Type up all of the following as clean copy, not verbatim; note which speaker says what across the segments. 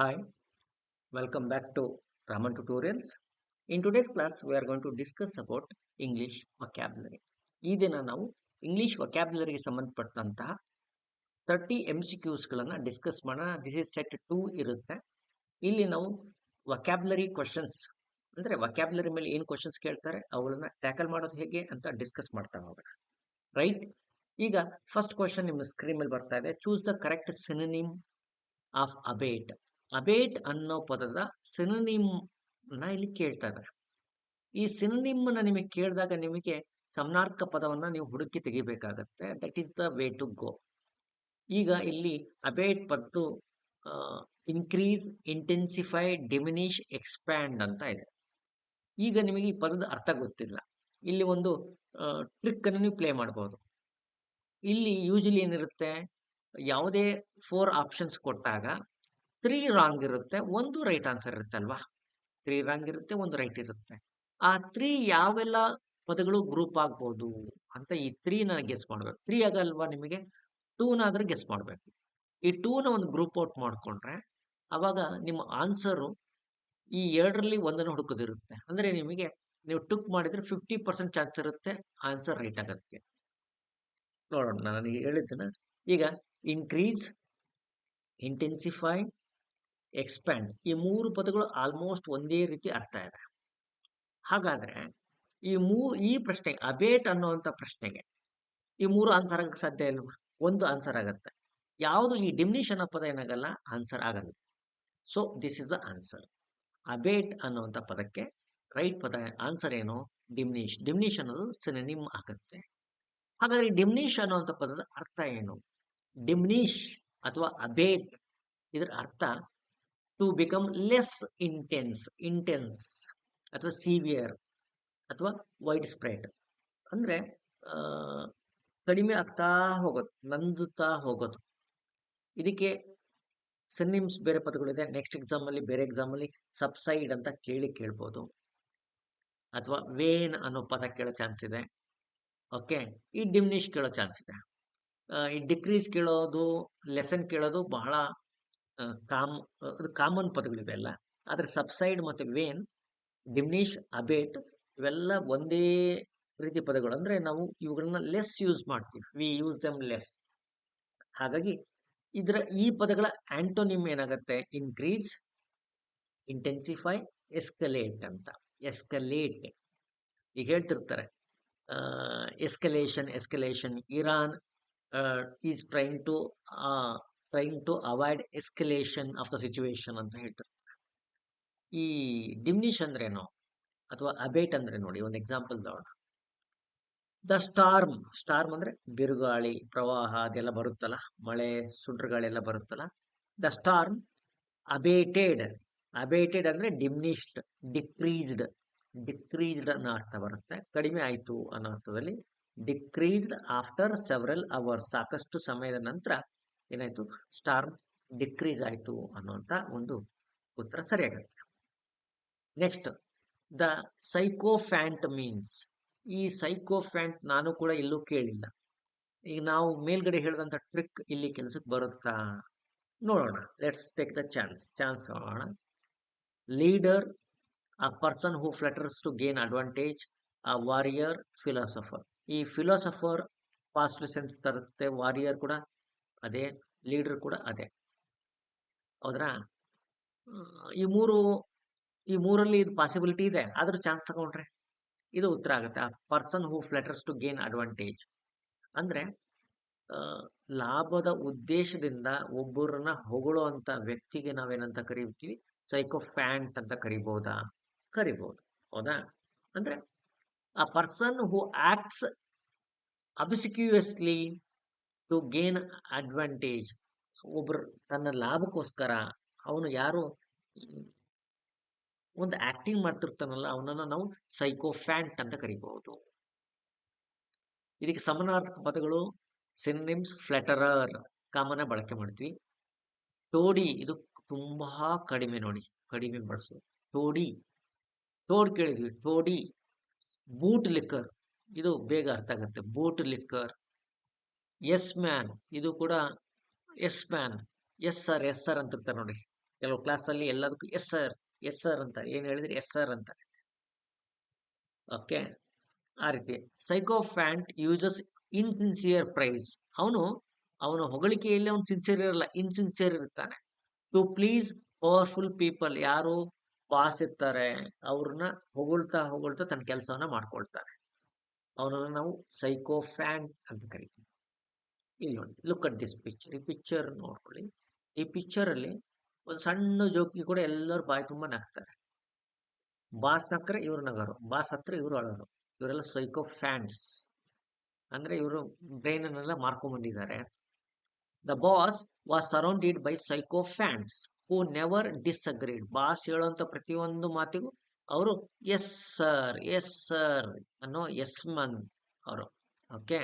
Speaker 1: Hi, welcome back to Raman Tutorials. In today's class, we are going to discuss about English vocabulary. ಈ ದಿನ ನಾವು English ವೊಕ್ಯಾಬ್ಯುಲರಿಗೆ ಸಂಬಂಧಪಟ್ಟಂತಹ 30 MCQsಗಳನ್ನು discuss ಮಾಡೋಣ. This is set 2 ಇರುತ್ತೆ. ಇಲ್ಲಿ ನಾವು ವೊಕ್ಯಾಬ್ಯುಲರಿ ಕ್ವಶನ್ಸ್ ಅಂದರೆ ವೊಕ್ಯಾಬ್ಯುಲರಿ ಮೇಲೆ ಏನು ಕ್ವಶನ್ಸ್ ಕೇಳ್ತಾರೆ ಅವುಗಳನ್ನ ಟ್ಯಾಕಲ್ ಮಾಡೋದು ಹೇಗೆ ಅಂತ ಡಿಸ್ಕಸ್ ಮಾಡ್ತಾ ಹೋಗೋಣ. ರೈಟ್, ಈಗ ಫಸ್ಟ್ ಕ್ವಶನ್ ನಿಮ್ಮ ಸ್ಕ್ರೀನ್ ಮೇಲೆ ಬರ್ತಾ ಇದೆ. Choose the correct synonym of ಅಬೇಟ್. ಅಬೇಟ್ ಅನ್ನೋ ಪದದ ಸಿನೋನಿಮ್ ನ ಇಲ್ಲಿ ಕೇಳ್ತಾ ಇದ್ದಾರೆ. ಈ ಸಿನೋನಿಮ್ ನ ನಿಮಗೆ ಕೇಳಿದಾಗ ನಿಮಗೆ ಸಮಾನಾರ್ಥಕ ಪದವನ್ನ ನೀವು ಹುಡುಕಿ ತೆಗಿಬೇಕಾಗತ್ತೆ. That is the way to go. ಈಗ ಇಲ್ಲಿ ಅಬೇಟ್ ಪದ್ದು ಇನ್ಕ್ರೀಸ್, ಇಂಟೆನ್ಸಿಫೈ, ಡಿಮಿನಿಷ್, ಎಕ್ಸ್ಪ್ಯಾಂಡ್ ಅಂತ ಇದೆ. ಈಗ ನಿಮಗೆ ಈ ಪದದ ಅರ್ಥ ಗೊತ್ತಿಲ್ಲ, ಇಲ್ಲಿ ಒಂದು ಟ್ರಿಕ್ ಅನ್ನು ನೀವು ಪ್ಲೇ ಮಾಡಬಹುದು. ಇಲ್ಲಿ ಯೂಶಲಿ ಏನಿರುತ್ತೆ, ಯಾವುದೇ 4 ಆಪ್ಷನ್ಸ್ ಕೊಟ್ಟಾಗ 3 ರಾಂಗ್ ಇರುತ್ತೆ, ಒಂದು ರೈಟ್ ಆನ್ಸರ್ ಇರುತ್ತೆ ಅಲ್ವಾ. 3 ರಾಂಗ್ ಇರುತ್ತೆ, ಒಂದು ರೈಟ್ ಇರುತ್ತೆ. ಆ 3 ಯಾವೆಲ್ಲ ಪದಗಳು ಗ್ರೂಪ್ ಆಗ್ಬೋದು ಅಂತ ಈ 3 ನ ಗೆಸ್ ಮಾಡ್ಬೇಕು. 3 ಆಗಲ್ವಾ ನಿಮಗೆ, 2 ನಾದ್ರೂ ಗೆಸ್ ಮಾಡ್ಬೇಕು. ಈ 2 ನ ಒಂದು ಗ್ರೂಪ್ ಔಟ್ ಮಾಡ್ಕೊಂಡ್ರೆ ಅವಾಗ ನಿಮ್ಮ ಆನ್ಸರು ಈ 2ರಲ್ಲಿ ಒಂದನ್ನು ಹುಡುಕೋದಿರುತ್ತೆ. ಅಂದ್ರೆ ನಿಮಗೆ ನೀವು ಟುಕ್ ಮಾಡಿದ್ರೆ 50% ಚಾನ್ಸ್ ಇರುತ್ತೆ ಆನ್ಸರ್ ರೈಟ್ ಆಗೋದಕ್ಕೆ. ನೋಡೋಣ, ನಾನು ಹೇಳಿದ್ದನ್ನ ಈಗ ಇನ್ಕ್ರೀಸ್, ಇಂಟೆನ್ಸಿಫೈ, ಎಕ್ಸ್ಪ್ಯಾಂಡ್ ಈ 3 ಪದಗಳು ಆಲ್ಮೋಸ್ಟ್ ಒಂದೇ ರೀತಿ ಅರ್ಥ ಇದೆ. ಹಾಗಾದ್ರೆ ಈ ಪ್ರಶ್ನೆ ಅಬೇಟ್ ಅನ್ನುವಂಥ ಪ್ರಶ್ನೆಗೆ ಈ 3 ಆನ್ಸರ್ ಆಗಕ್ಕೆ ಸಾಧ್ಯ ಇಲ್ವಾ? ಒಂದು ಆನ್ಸರ್ ಆಗತ್ತೆ. ಯಾವುದು ಈ ಡಿಮಿನಿಷ್ ಅನ್ನೋ ಪದ ಏನಾಗಲ್ಲ, ಆನ್ಸರ್ ಆಗಲ್ಲ. So this is the answer. ಅಬೇಟ್ ಅನ್ನುವಂಥ ಪದಕ್ಕೆ ರೈಟ್ ಪದ ಆನ್ಸರ್ ಏನು? ಡಿಮಿನಿಷ್. ಡಿಮಿನಿಷ್ ಅನ್ನೋದು ಸಿನೋನಿಮ್ ಆಗುತ್ತೆ. ಹಾಗಾದ್ರೆ ಡಿಮಿನಿಷ್ ಅನ್ನುವಂಥ ಪದದ ಅರ್ಥ ಏನು? ಡಿಮಿನಿಷ್ ಅಥವಾ ಅಬೇಟ್ ಇದರ ಅರ್ಥ to become less intense, intense ಅಥವಾ ಸಿವಿಯರ್ ಅಥವಾ ವೈಡ್ ಸ್ಪ್ರೆಡ್. ಅಂದ್ರೆ ಕಡಿಮೆ ಆಗ್ತಾ ಹೋಗೋದು, ನಂದುತ್ತಾ ಹೋಗೋದು. ಇದಕ್ಕೆ ಸಿನೋನಿಮ್ಸ್ ಬೇರೆ ಪದಗಳಿದೆ. ನೆಕ್ಸ್ಟ್ ಎಕ್ಸಾಮ್ ಅಲ್ಲಿ, ಬೇರೆ ಎಕ್ಸಾಮ್ ಅಲ್ಲಿ ಸಬ್ಸೈಡ್ ಅಂತ ಕೇಳ್ಬೋದು, ಅಥವಾ ವೇನ್ ಅನ್ನೋ ಪದ ಕೇಳೋ ಚಾನ್ಸ್ ಇದೆ. ಓಕೆ, ಈ ಡಿಮಿನಿಷ್ ಕೇಳೋ ಚಾನ್ಸ್ ಇದೆ. ಈ ಡಿಕ್ರೀಸ್ ಕೇಳೋದು, ಲೆಸನ್ ಕೇಳೋದು ಬಹಳ ಕಾಮನ್ ಪದಗಳಿವೆ ಎಲ್ಲ. ಆದ್ರೆ ಸಬ್ಸೈಡ್ ಮತ್ತೆ ವೇನ್, ಡಿಮಿನಿಷ್, ಅಬೇಟ್ ಇವೆಲ್ಲ ಒಂದೇ ರೀತಿ ಪದಗಳು. ಅಂದ್ರೆ ನಾವು ಇವುಗಳನ್ನ ಲೆಸ್ ಯೂಸ್ ಮಾಡ್ತೀವಿ, ವಿ ಯೂಸ್ ದಮ್ ಲೆಸ್. ಹಾಗಾಗಿ ಈ ಪದಗಳ ಆಂಟೋನಿಮ್ ಏನಾಗುತ್ತೆ? ಇನ್ಕ್ರೀಸ್, ಇಂಟೆನ್ಸಿಫೈ, ಎಸ್ಕಲೇಟ್ ಅಂತ. ಎಸ್ಕಲೇಟ್ ಈಗ ಹೇಳ್ತಿರ್ತಾರೆ, escalation. Iran is trying to avoid escalation of the situation ಅಂತ ಹೇಳ್ತಾರೆ. ಈ ಡಿಮಿನಿಷ್ ಅಂದ್ರೇನು ಅಥವಾ ಅಬೇಟ್ ಅಂದ್ರೆ ನೋಡಿ, ಒಂದು ಎಕ್ಸಾಂಪಲ್ ತಗೋಣ. ದ ಸ್ಟಾರ್ಮ್ ಅಂದ್ರೆ ಬಿರುಗಾಳಿ, ಪ್ರವಾಹ ಅದೆಲ್ಲ ಬರುತ್ತಲ್ಲ, ಮಳೆ, ಸುಂಟ್ರಗಾಳಿ ಎಲ್ಲ ಬರುತ್ತಲ್ಲ. ದ ಸ್ಟಾರ್ಮ್ ಅಬೇಟೆಡ್ ಅಂದ್ರೆ ಡಿಮಿನಿಷ್ಡ್, ಡಿಕ್ರೀಸ್ಡ್ ಅನ್ನೋ ಅರ್ಥ ಬರುತ್ತೆ. ಕಡಿಮೆ ಆಯ್ತು ಅನ್ನೋ ಅರ್ಥದಲ್ಲಿ. ಡಿಕ್ರೀಸ್ಡ್ ಆಫ್ಟರ್ ಸೆವರಲ್ ಅವರ್ಸ್, ಸಾಕಷ್ಟು ಸಮಯದ ನಂತರ ಏನಾಯ್ತು? ಸ್ಟಾರ್ಮ್ ಡಿಕ್ರೀಸ್ ಆಯ್ತು ಅನ್ನುವಂತ ಒಂದು ಉತ್ತರ ಸರಿಯಾಗುತ್ತೆ. Next, the sycophant means. ಈ ಸೈಕೋಫ್ಯಾಂಟ್ ನಾನು ಕೂಡ ಎಲ್ಲೂ ಕೇಳಿಲ್ಲ. ಈಗ ನಾವು ಮೇಲ್ಗಡೆ ಹೇಳಿದಂತ ಟ್ರಿಕ್ ಇಲ್ಲಿ ಕೆಲಸಕ್ಕೆ ಬರುತ್ತಾ ನೋಡೋಣ. ಲೆಟ್ಸ್ ಟೇಕ್ ದ ಚಾನ್ಸ್ ನೋಡೋಣ. Leader, a person who flatters to gain advantage, a warrior, philosopher. ಈ ಫಿಲಾಸಫರ್ ಪಾಸ್ಟ್ ಸೆನ್ಸ್ ತರುತ್ತೆ, ವಾರಿಯರ್ ಕೂಡ ಅದೇ, ಲೀಡರ್ ಕೂಡ ಅದೇ. ಹೌದ್ರಾ? ಈ ಮೂರಲ್ಲಿ ಇದು ಪಾಸಿಬಿಲಿಟಿ ಇದೆ, ಆದ್ರೂ ಚಾನ್ಸ್ ತಗೊಂಡ್ರೆ ಇದು ಉತ್ತರ ಆಗುತ್ತೆ. A person who flatters to gain advantage ಅಂದ್ರೆ ಲಾಭದ ಉದ್ದೇಶದಿಂದ ಒಬ್ಬರನ್ನ ಹೊಗಳುವಂತ ವ್ಯಕ್ತಿಗೆ ನಾವೇನಂತ ಕರಿತೀವಿ? ಸೈಕೋಫ್ಯಾಂಟ್ ಅಂತ ಕರಿಬಹುದಾ? ಕರಿಬಹುದು. ಹೌದಾ? ಅಂದ್ರೆ a person who acts obsequiously to gain advantage. ಒಬ್ರು ತನ್ನ ಲಾಭಕ್ಕೋಸ್ಕರ ಅವನು ಯಾರು ಒಂದು ಆಕ್ಟಿಂಗ್ ಮಾಡ್ತಿರ್ತಾನಲ್ಲ, ಅವನನ್ನ ನಾವು ಸೈಕೋಫ್ಯಾಂಟ್ ಅಂತ ಕರಿಬಹುದು. ಇದಕ್ಕೆ ಸಮಾನಾರ್ಥಕ ಪದಗಳು ಸಿನೋನಿಮ್ಸ್, ಫ್ಲಟರರ್ ಕಾಮನ್ ಬಳಕೆ ಮಾಡ್ತೀವಿ. ಟೋಡಿ ಇದು ತುಂಬಾ ಕಡಿಮೆ ನೋಡಿ, ಕಡಿಮೆ ಬಳಸೋದು. ಟೋಡ್ ಕೇಳಿದ್ವಿ, ಟೋಡಿ. ಬೂಟ್ ಲಿಕ್ಕರ್ ಇದು ಬೇಗ ಅರ್ಥ ಆಗುತ್ತೆ, ಬೂಟ್ ಲಿಕ್ಕರ್. ಎಸ್ ಮ್ಯಾನ್ ಇದು ಕೂಡ ಎಸ್ ಮ್ಯಾನ್, ಎಸ್ ಸರ್ ಅಂತಿರ್ತಾರೆ ನೋಡಿ, ಕೆಲವು ಕ್ಲಾಸಲ್ಲಿ ಎಲ್ಲದಕ್ಕೂ ಎಸ್ ಸರ್ ಅಂತ ಏನು ಹೇಳಿದ್ರೆ ಎಸ್ ಸರ್ ಅಂತ. ಓಕೆ, ಆ ರೀತಿ. ಸೈಕೋಫ್ಯಾಂಟ್ ಯೂಸಸ್ ಇನ್ಸಿನ್ಸಿಯರ್ ಪ್ರೈಸ್. ಅವನು ಹೊಗಳಿಕೆಯಲ್ಲಿ ಅವನು ಸಿನ್ಸಿಯರ್ ಇರಲ್ಲ, ಇನ್ಸಿನ್ಸಿಯರ್ ಇರ್ತಾನೆ. ಟು ಪ್ಲೀಸ್ ಪವರ್ಫುಲ್ ಪೀಪಲ್, ಯಾರು ಬಾಸ್ ಇರ್ತಾರೆ ಅವ್ರನ್ನ ಹೊಗಳ್ತಾ ಹೊಗಳ್ತಾ ತನ್ನ ಕೆಲಸವನ್ನ ಮಾಡ್ಕೊಳ್ತಾನೆ. ಅವನನ್ನು ನಾವು ಸೈಕೋಫ್ಯಾಂಟ್ ಅಂತ ಕರಿತೀವಿ. ಇಲ್ಲಿ ನೋಡಿ, ಲುಕ್ ಅಟ್ ದಿಸ್ ಪಿಕ್ಚರ್. ಈ ಪಿಕ್ಚರ್ ನೋಡ್ಕೊಳ್ಳಿ. ಈ ಪಿಕ್ಚರ್ ಅಲ್ಲಿ ಒಂದು ಸಣ್ಣ ಜೋಕಿ ಕೂಡ ಎಲ್ಲರೂ ಬಾಯಿ ತುಂಬ ನಗ್ತಾರೆ. ಬಾಸ್ ನಕ್ಕರೆ ಇವ್ರು ನಗರು, ಬಾಸ್ ಹತ್ರ ಇವರು ಅಳೋರು. ಇವರೆಲ್ಲ ಸೈಕೋಫ್ಯಾಂಟ್ಸ್ ಅಂದ್ರೆ ಇವರು ಬ್ರೈನ್ ಅನ್ನೆಲ್ಲ ಮಾರ್ಕೊಂಡ್ಬಂದಿದ್ದಾರೆ. The boss was surrounded by sycophants who never disagreed. Boss ಹೇಳುವಂತ ಪ್ರತಿಯೊಂದು ಮಾತಿಗೂ ಅವರು ಎಸ್ ಸರ್ ಅನ್ನೋ ಎಸ್ ಮನ್ ಅವರು. Okay,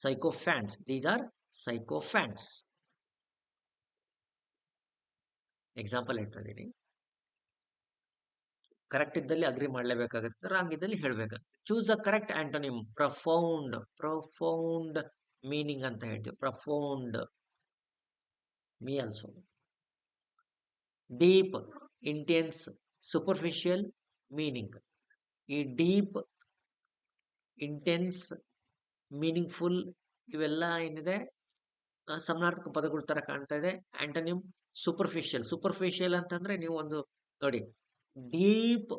Speaker 1: sycophants, these are sycophants. Example ಹೇಳ್ತಾ ಇದ್ದೀನಿ. ಕರೆಕ್ಟ್ ಇದ್ದಲ್ಲಿ ಅಗ್ರಿ ಮಾಡಲೇಬೇಕಾಗುತ್ತೆ, ರಾಂಗ್ ಇದ್ದಲ್ಲಿ ಹೇಳಬೇಕಾಗುತ್ತೆ. Choose the correct antonym. Profound meaning ಅಂತ ಹೇಳ್ತೀವಿ. Profound, me also. Deep, intense, superficial meaning. ಈ ಡೀಪ್, ಇಂಟೆನ್ಸ್, ಮೀನಿಂಗ್ಫುಲ್ ಇವೆಲ್ಲ ಏನಿದೆ ಸಮಾನಾರ್ಥಕ ಪದಗಳ ತರ ಕಾಣ್ತಾ ಇದೆ. ಆಂಟೋನಿಮ್ ಸೂಪರ್ಫಿಷಿಯಲ್ ಅಂತಂದ್ರೆ ನೀವು ಒಂದು ನೋಡಿ, ಡೀಪ್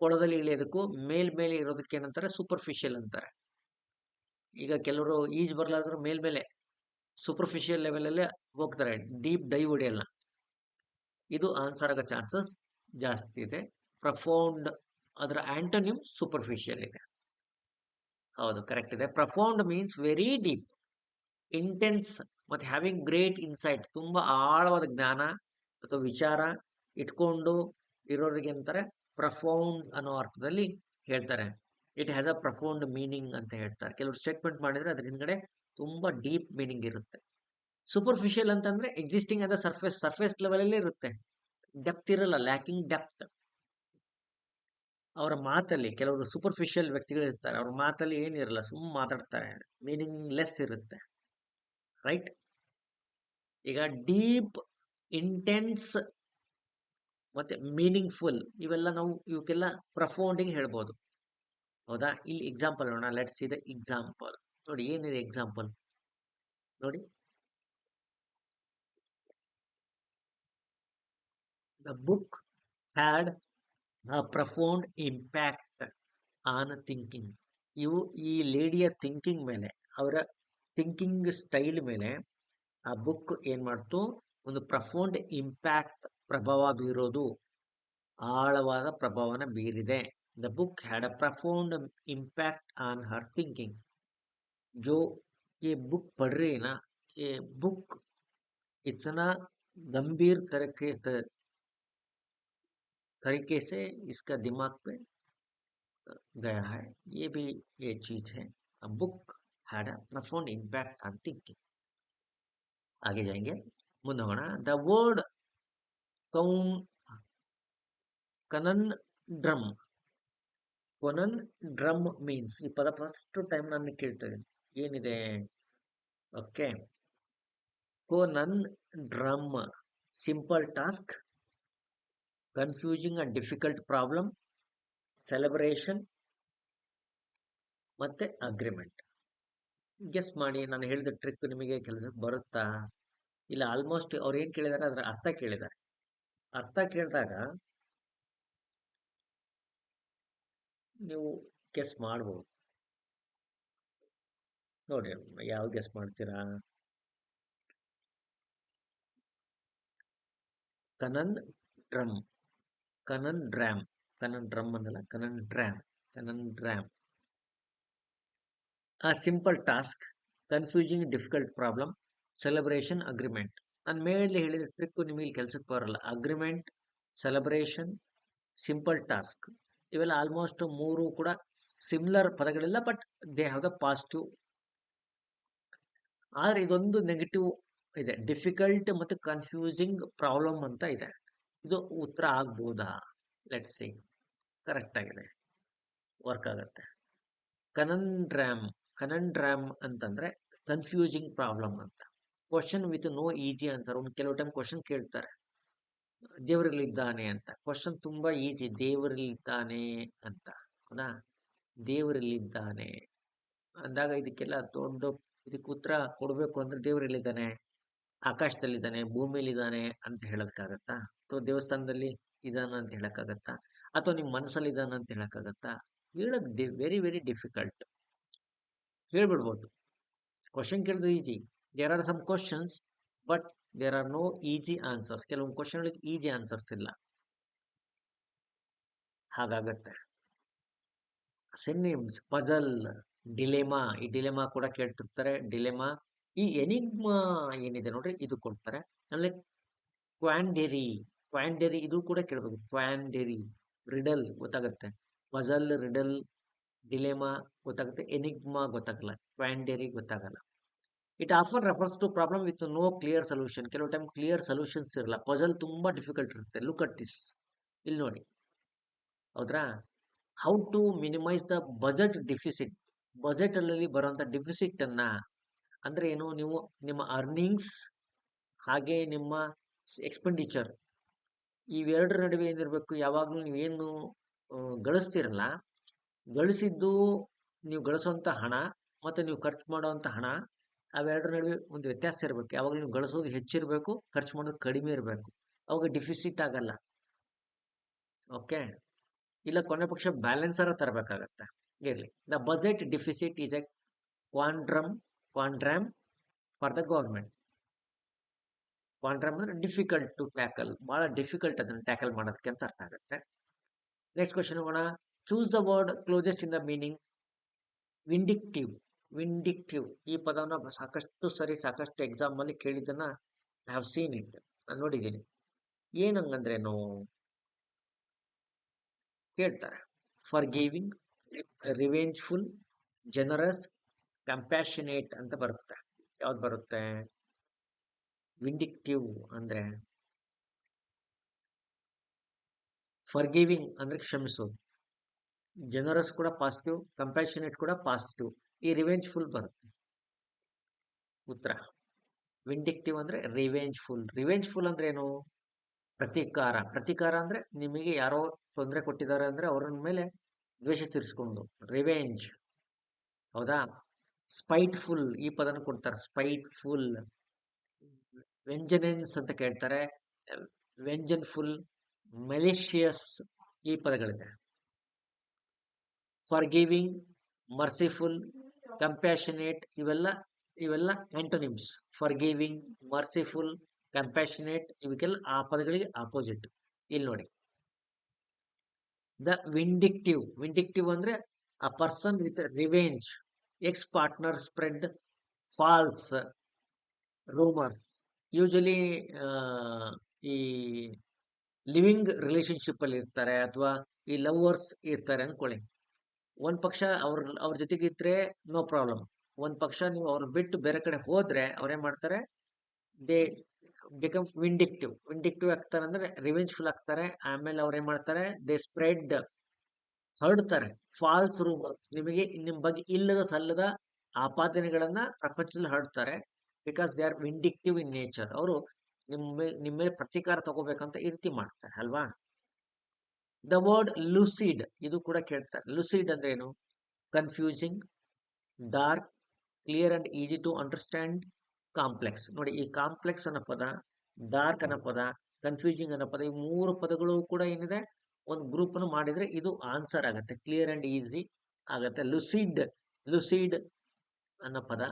Speaker 1: ಕೊಳದಲ್ಲಿ ಇಳಿಯೋದಕ್ಕೂ ಮೇಲ್ಮೇಲೆ ಇರೋದಕ್ಕೆ ಏನಂತಾರೆ, ಸೂಪರ್ಫಿಷಿಯಲ್ ಅಂತಾರೆ. ಈಗ ಕೆಲವರು ಈಜ್ ಬರ್ಲಾದ್ರೂ ಮೇಲ್ಮೇಲೆ ಸೂಪರ್ಫಿಷಿಯಲ್ ಲೆವೆಲ್ ಅಲ್ಲೇ ಹೋಗ್ತಾರೆ, ಡೀಪ್ ಡೈವ್ ಹೊಡೆಯಲ್ಲ. ಇದು ಆನ್ಸರ್ ಆಗೋ ಚಾನ್ಸಸ್ ಜಾಸ್ತಿ ಇದೆ. ಪ್ರಫೌಂಡ್ ಅದರ ಆಂಟೋನಿಮ್ ಸೂಪರ್ಫಿಷಿಯಲ್ ಇದೆ. ಹೌದು, ಕರೆಕ್ಟ್ ಇದೆ. Profound means very deep, intense ಮತ್ತೆ ಹ್ಯಾವಿಂಗ್ ಗ್ರೇಟ್ ಇನ್ಸೈಟ್, ತುಂಬಾ ಆಳವಾದ ಜ್ಞಾನ ಅಥವಾ ವಿಚಾರ ಇಟ್ಕೊಂಡು ಇರೋರಿಗೆ ಅಂತಾರೆ ಪ್ರಫೌಂಡ್ ಅನ್ನೋ ಅರ್ಥದಲ್ಲಿ ಹೇಳ್ತಾರೆ. It has a profound meaning ಅಂತ ಹೇಳ್ತಾರೆ. ಕೆಲವರು ಸ್ಟೇಟ್ಮೆಂಟ್ ಮಾಡಿದ್ರೆ ಅದ್ರ ಹಿಂದ್ಗಡೆ ತುಂಬಾ ಡೀಪ್ ಮೀನಿಂಗ್ ಇರುತ್ತೆ. ಸೂಪರ್ಫಿಷಿಯಲ್ ಅಂತಂದ್ರೆ ಎಕ್ಸಿಸ್ಟಿಂಗ್ ಅದ ಸರ್ಫೇಸ್ ಲೆವೆಲ್ ಅಲ್ಲೇ ಇರುತ್ತೆ, ಡೆಪ್ತ್ ಇರಲ್ಲ, ಲ್ಯಾಕಿಂಗ್ ಡೆಪ್ತ್. ಅವರ ಮಾತಲ್ಲಿ ಕೆಲವರು ಸೂಪರ್ಫಿಷಿಯಲ್ ವ್ಯಕ್ತಿಗಳು ಇರ್ತಾರೆ, ಅವ್ರ ಮಾತಲ್ಲಿ ಏನಿರಲ್ಲ, ಸುಮ್ಮನೆ ಮಾತಾಡ್ತಾರೆ, ಮೀನಿಂಗ್ ಲೆಸ್ ಇರುತ್ತೆ. ರೈಟ್. ಈಗ ಡೀಪ್, ಇಂಟೆನ್ಸ್ ಮತ್ತೆ ಮೀನಿಂಗ್ಫುಲ್ ಇವೆಲ್ಲ ನಾವು ಇವಕ್ಕೆಲ್ಲ ಪ್ರಫೌಂಡಿಗೆ ಹೇಳ್ಬೋದು. ಹೌದಾ? ಇಲ್ಲಿ ಎಕ್ಸಾಂಪಲ್ ನೋಡೋಣ. Let's see the example. ನೋಡಿ ಏನಿದೆ ಎಕ್ಸಾಂಪಲ್ ನೋಡಿ. The book had a profound impact on thinking. ಈ ಲೇಡಿಯ ಥಿಂಕಿಂಗ್ ಮೇಲೆ, ಅವರ ಥಿಂಕಿಂಗ್ ಸ್ಟೈಲ್ ಮೇಲೆ ಆ ಬುಕ್ ಏನ್ ಮಾಡ್ತು, ಒಂದು ಪ್ರಫೌಂಡ್ ಇಂಪ್ಯಾಕ್ಟ್, ಪ್ರಭಾವ ಬೀರೋದು, ಆಳವಾದ ಪ್ರಭಾವನ ಬೀರಿದೆ. The book had a profound impact on her thinking. जो ये बुक पढ़ रही है ना, ये बुक इतना गंभीर तरीके से इसका दिमाग पे गया है, ये भी ये चीज है. A book had a profound impact on thinking. आगे जाएंगे, ಮುಂದೆ ಹೋಗೋಣ. The word conundrum. Conundrum means, ಈ ಪದ ಫಸ್ಟ್ ಟೈಮ್ ನಾನು ಕೇಳ್ತಾ ಇದ್ದೀನಿ, ಏನಿದೆ? Okay, conundrum, simple task, confusing and difficult problem, celebration ಮತ್ತೆ ಅಗ್ರಿಮೆಂಟ್. ಗೆಸ್ ಮಾಡಿ, ನಾನು ಹೇಳಿದ ಟ್ರಿಕ್ ನಿಮಗೆ ಕೆಲಸ ಬರುತ್ತಾ ಇಲ್ಲ? ಆಲ್ಮೋಸ್ಟ್ ಅವ್ರು ಏನ್ ಕೇಳಿದಾರೆ ಅದರ ಅರ್ಥ ಕೇಳಿದ್ದಾರೆ. ಅರ್ಥ ಕೇಳಿದಾಗ ನೀವು ಗೆಸ್ ಮಾಡ್ಬೋದು. ನೋಡಿ ಯಾವ ಗೆಸ್ ಮಾಡ್ತೀರಾ? ಕನನ್ ಡ್ರಮ್, ಕನನ್ ಡ್ರಾಮ್, ಕನನ್ ಡ್ರಮ್ ಅನ್ನಲ್ಲ, ಕನನ್ ಡ್ರಾಮ್, conundrum. A simple task, confusing difficult problem, celebration, agreement. ನಾನು ಮೇಲೆ ಹೇಳಿದ ಟ್ರಿಕ್ ನಿಮಗೆ ಕೆಲಸಕ್ಕೆ ಬರಲ್ಲ. ಅಗ್ರಿಮೆಂಟ್, ಸೆಲೆಬ್ರೇಷನ್, ಸಿಂಪಲ್ ಟಾಸ್ಕ್ ಇವೆಲ್ಲ ಆಲ್ಮೋಸ್ಟ್ ಮೂರು ಕೂಡ ಸಿಮಿಲರ್ ಪದಗಳಿಲ್ಲ, but they have the positive. ಆದ್ರೆ ಇದೊಂದು ನೆಗೆಟಿವ್ ಇದೆ, ಡಿಫಿಕಲ್ಟ್ ಮತ್ತು ಕನ್ಫ್ಯೂಸಿಂಗ್ ಪ್ರಾಬ್ಲಮ್ ಅಂತ ಇದೆ. ಇದು ಉತ್ತರ ಆಗ್ಬೋದಾ? Let's see. ಕರೆಕ್ಟ್ ಆಗಿದೆ, ವರ್ಕ್ ಆಗುತ್ತೆ. ಕನನ್ ಡ್ರಾಮ್ ಅಂತಂದ್ರೆ ಕನ್ಫ್ಯೂಸಿಂಗ್ ಪ್ರಾಬ್ಲಮ್ ಅಂತ. Question with no easy answer. ಕೆಲವು ಟೈಮ್ ಕ್ವಶನ್ ಕೇಳ್ತಾರೆ, ದೇವರಲ್ಲಿದ್ದಾನೆ ಅಂತ. ಕ್ವಶನ್ ತುಂಬಾ ಈಸಿ. ದೇವರಲ್ಲಿದ್ದಾನೆ ಅಂತ, ಹೌದಾ? ದೇವರಲ್ಲಿದ್ದಾನೆ ಅಂದಾಗ ಇದಕ್ಕೆಲ್ಲ ಇದಕ್ಕೆ ಉತ್ತರ ಕೊಡಬೇಕು ಅಂದ್ರೆ ದೇವರಲ್ಲಿದ್ದಾನೆ, ಆಕಾಶದಲ್ಲಿದ್ದಾನೆ, ಭೂಮಿಯಲ್ಲಿದ್ದಾನೆ ಅಂತ ಹೇಳಕ್ಕಾಗತ್ತಾ? ಅಥವಾ ದೇವಸ್ಥಾನದಲ್ಲಿ ಇದಾನ ಅಂತ ಹೇಳಕ್ಕಾಗತ್ತಾ? ಅಥವಾ ನಿಮ್ಮ ಮನಸ್ಸಲ್ಲಿ ಇದಾನ ಅಂತ ಹೇಳಕ್ಕಾಗತ್ತಾ? ಹೇಳೋದು ವೆರಿ ವೆರಿ ಡಿಫಿಕಲ್ಟ್. ಹೇಳ್ಬಿಡ್ಬೋದು. ಕ್ವಶನ್ ಕೇಳಿದ್ರೆ easy. There are some questions but there are no easy answers. ಕೆಲವೊಂದು ಕ್ವಶನ್ಗಳಿಗೆ ಈಸಿ ಆನ್ಸರ್ಸ್ ಇಲ್ಲ, ಹಾಗಾಗತ್ತೆ. Synonyms, puzzle, dilemma. ಈ ಡಿಲೆಮಾ ಕೂಡ ಕೇಳ್ತಿರ್ತಾರೆ. ಡಿಲೆಮಾ. ಈ ಎನಿಗ್ಮಾ ಏನಿದೆ ನೋಡ್ರಿ, ಇದು ಕೊಡ್ತಾರೆ. ಆಮೇಲೆ ಕ್ವಾಂಡೆರಿ. ಕ್ವಾಂಡೆರಿ ಇದು ಕೂಡ ಕೇಳ್ಬೇಕು. ಕ್ವಾಂಡೆರಿ. ರಿಡಲ್ ಗೊತ್ತಾಗುತ್ತೆ. ಪಜಲ್, ರಿಡಲ್, ಡಿಲೆಮಾ ಗೊತ್ತಾಗುತ್ತೆ. ಎನಿಗ್ಮಾ ಗೊತ್ತಾಗಲ್ಲ. ಕ್ವಾಂಡೆರಿ ಗೊತ್ತಾಗಲ್ಲ. ಇಟ್ ಆಫರ್ refers to problem with no clear solution. ಕೆಲವು ಟೈಮ್ ಕ್ಲಿಯರ್ ಸೊಲ್ಯೂಷನ್ಸ್ ಇರಲ್ಲ. ಪಜಲ್ ತುಂಬಾ ಡಿಫಿಕಲ್ಟ್ ಇರುತ್ತೆ. Look at this. ಇಲ್ಲಿ ನೋಡಿ, ಹೌದ್ರಾ? How to minimise the budget deficit. Budget ಅಲ್ಲಿ ಬರುವಂತ ಡಿಫಿಸಿಟ್ ಅನ್ನ ಅಂದ್ರೆ ಏನು? ನೀವು ನಿಮ್ಮ ಅರ್ನಿಂಗ್ಸ್ ಹಾಗೆ ನಿಮ್ಮ ಎಕ್ಸ್ಪೆಂಡಿಚರ್ ಇವೆರಡರ ನಡುವೆ ಏನಿರಬೇಕು? ಯಾವಾಗಲೂ ನೀವೇನು ಗಳಿಸ್ತಿರಲ್ಲ, ಗಳಿಸಿದ್ದು ನೀವು ಗಳಿಸುವಂತ ಹಣ ಮತ್ತೆ ನೀವು ಖರ್ಚು ಮಾಡುವಂತ ಹಣ, ಅವೆರಡರ ನಡುವೆ ಒಂದು ವ್ಯತ್ಯಾಸ ಇರಬೇಕು. ಯಾವಾಗಲೂ ನೀವು ಗಳಿಸೋದು ಹೆಚ್ಚಿರಬೇಕು, ಖರ್ಚು ಮಾಡೋದು ಕಡಿಮೆ ಇರಬೇಕು. ಅವಾಗ ಡಿಫಿಸಿಟ್ ಆಗಲ್ಲ. ಓಕೆ, ಇಲ್ಲ ಕೊನೆ ಪಕ್ಷ ಬ್ಯಾಲೆನ್ಸರ ತರಬೇಕಾಗತ್ತೆ. ಇರಲಿ. The budget deficit is a conundrum for the government. Conundrum ಅಂದ್ರೆ ಡಿಫಿಕಲ್ಟ್ ಟು ಟ್ಯಾಕಲ್, ಬಹಳ ಡಿಫಿಕಲ್ಟ್ ಅದನ್ನು ಟ್ಯಾಕಲ್ ಮಾಡೋದಕ್ಕೆ ಅಂತ ಅರ್ಥ ಆಗುತ್ತೆ. ನೆಕ್ಸ್ಟ್ ಕ್ವಶನ್ ಹೋಗೋಣ. Choose the word closest in the meaning. Vindictive. Vindictive ಈ ಪದವನ್ನು ಸಾಕಷ್ಟು ಎಕ್ಸಾಮ್ ಅಲ್ಲಿ ಕೇಳಿದ್ದನ್ನ ಐ ಹ್ಯಾವ್ ಸೀನ್ ಇಟ್, ನಾನು ನೋಡಿದ್ದೀನಿ. ಏನಂಗಂದ್ರೇನು ಕೇಳ್ತಾರೆ. Forgiving, revengeful, generous, compassionate ಅಂತ ಬರುತ್ತೆ. ಯಾವ್ದು ಬರುತ್ತೆ? ವಿಂಡಿಕ್ಟಿವ್ ಅಂದ್ರೆ ಫರ್ಗಿವಿಂಗ್ ಅಂದ್ರೆ ಕ್ಷಮಿಸೋದು, ಜನರಸ್ ಕೂಡ ಪಾಸಿಟಿವ್, ಕಂಪ್ಯಾಷನೇಟ್ ಕೂಡ ಪಾಸಿಟಿವ್. ಈ ರಿವೆಂಜ್ಫುಲ್ ಬರುತ್ತೆ ಉತ್ತರ. ವಿಂಡಿಕ್ಟಿವ್ ಅಂದ್ರೆ ರಿವೆಂಜ್ಫುಲ್. ರಿವೆಂಜ್ಫುಲ್ ಅಂದ್ರೆ ಏನು? ಪ್ರತೀಕಾರ. ಪ್ರತೀಕಾರ ಅಂದ್ರೆ ನಿಮಗೆ ಯಾರೋ ತೊಂದರೆ ಕೊಟ್ಟಿದ್ದಾರೆ ಅಂದ್ರೆ ಅವರ ಮೇಲೆ ದ್ವೇಷ ತೀರಿಸ್ಕೊಂಡು, ರಿವೆಂಜ್. ಹೌದಾ? ಸ್ಪೈಟ್ಫುಲ್ ಈ ಪದನ ಕೊಡ್ತಾರೆ. ಸ್ಪೈಟ್ಫುಲ್. ವೆಂಜನೆನ್ಸ್ ಅಂತ ಕೇಳ್ತಾರೆ. ವೆಂಜನ್ಫುಲ್, ಮೆಲಿಷಿಯಸ್ ಈ ಪದಗಳಿದೆ. ಫಾರ್ಗಿವಿಂಗ್, ಮರ್ಸಿಫುಲ್, ಕಂಪ್ಯಾಷನೇಟ್ ಇವೆಲ್ಲ ಆಂಟೋನಿಮ್ಸ್. ಫಾರ್ಗಿವಿಂಗ್, ಮರ್ಸಿಫುಲ್, ಕಂಪ್ಯಾಷನೇಟ್ ಇವಕ್ಕೆಲ್ಲ ಆ ಪದಗಳಿಗೆ ಆಪೋಸಿಟ್. ಇಲ್ಲಿ ನೋಡಿ, ದ ವಿಂಡಿಕ್ಟಿವ್. ವಿಂಡಿಕ್ಟಿವ್ ಅಂದ್ರೆ a person with revenge. Ex partner spread false rumours. Usually ಈ ಲಿವಿಂಗ್ ರಿಲೇಶನ್ಶಿಪ್ ಅಲ್ಲಿ ಇರ್ತಾರೆ ಅಥವಾ ಈ ಲವರ್ಸ್ ಇರ್ತಾರೆ ಅನ್ಕೊಳ್ಳಿ. ಒಂದ್ ಪಕ್ಷ ಅವ್ರ ಜೊತೆಗೆ ಇದ್ರೆ ನೋ ಪ್ರಾಬ್ಲಮ್. ಒಂದ್ ಪಕ್ಷ ನೀವು ಅವ್ರ ಬಿಟ್ಟು ಬೇರೆ ಕಡೆ ಹೋದ್ರೆ ಅವ್ರೇನ್ ಮಾಡ್ತಾರೆ? They become vindictive. ವಿಂಡಿಕ್ಟಿವ್ ಆಗ್ತಾರೆ ಅಂದ್ರೆ ರಿವೆಂಜ್ಫುಲ್ ಆಗ್ತಾರೆ. ಆಮೇಲೆ ಅವ್ರು ಏನ್ ಮಾಡ್ತಾರೆ? ದೇ ಸ್ಪ್ರೆಡ್, ಹರಡ್ತಾರೆ ಫಾಲ್ಸ್ ರೂಮರ್ಸ್. ನಿಮಗೆ ನಿಮ್ ಬಗ್ಗೆ ಇಲ್ಲದ ಸಲ್ಲದ ಆಪಾದನೆಗಳನ್ನ ಪ್ರಪಂಚದಲ್ಲಿ ಹರಡ್ತಾರೆ. Because they are vindictive in nature. ಅವರು ನಿಮ್ಮ ಮೇಲೆ ಪ್ರತೀಕಾರ ತಗೋಬೇಕಂತ ಈ ರೀತಿ ಮಾಡ್ತಾರೆ ಅಲ್ವಾ? ದ ವರ್ಡ್ ಲೂಸಿಡ್ ಇದು ಕೂಡ ಕೇಳ್ತಾರೆ. ಲೂಸಿಡ್ ಅಂದ್ರೆ ಏನು? Confusing, dark, clear and easy to understand, complex. ನೋಡಿ, ಈ ಕಾಂಪ್ಲೆಕ್ಸ್ ಅನ್ನೋ ಪದ, ಡಾರ್ಕ್ ಅನ್ನೋ ಪದ, ಕನ್ಫ್ಯೂಸಿಂಗ್ ಅನ್ನೋ ಪದ, ಈ ಮೂರು ಪದಗಳು ಕೂಡ ಏನಿದೆ ಒಂದು ಗ್ರೂಪ್ ಅನ್ನು ಮಾಡಿದ್ರೆ ಇದು ಆನ್ಸರ್ ಆಗುತ್ತೆ. ಕ್ಲಿಯರ್ ಅಂಡ್ ಈಸಿ ಆಗುತ್ತೆ. ಲುಸಿಡ್ ಅನ್ನೋ ಪದ,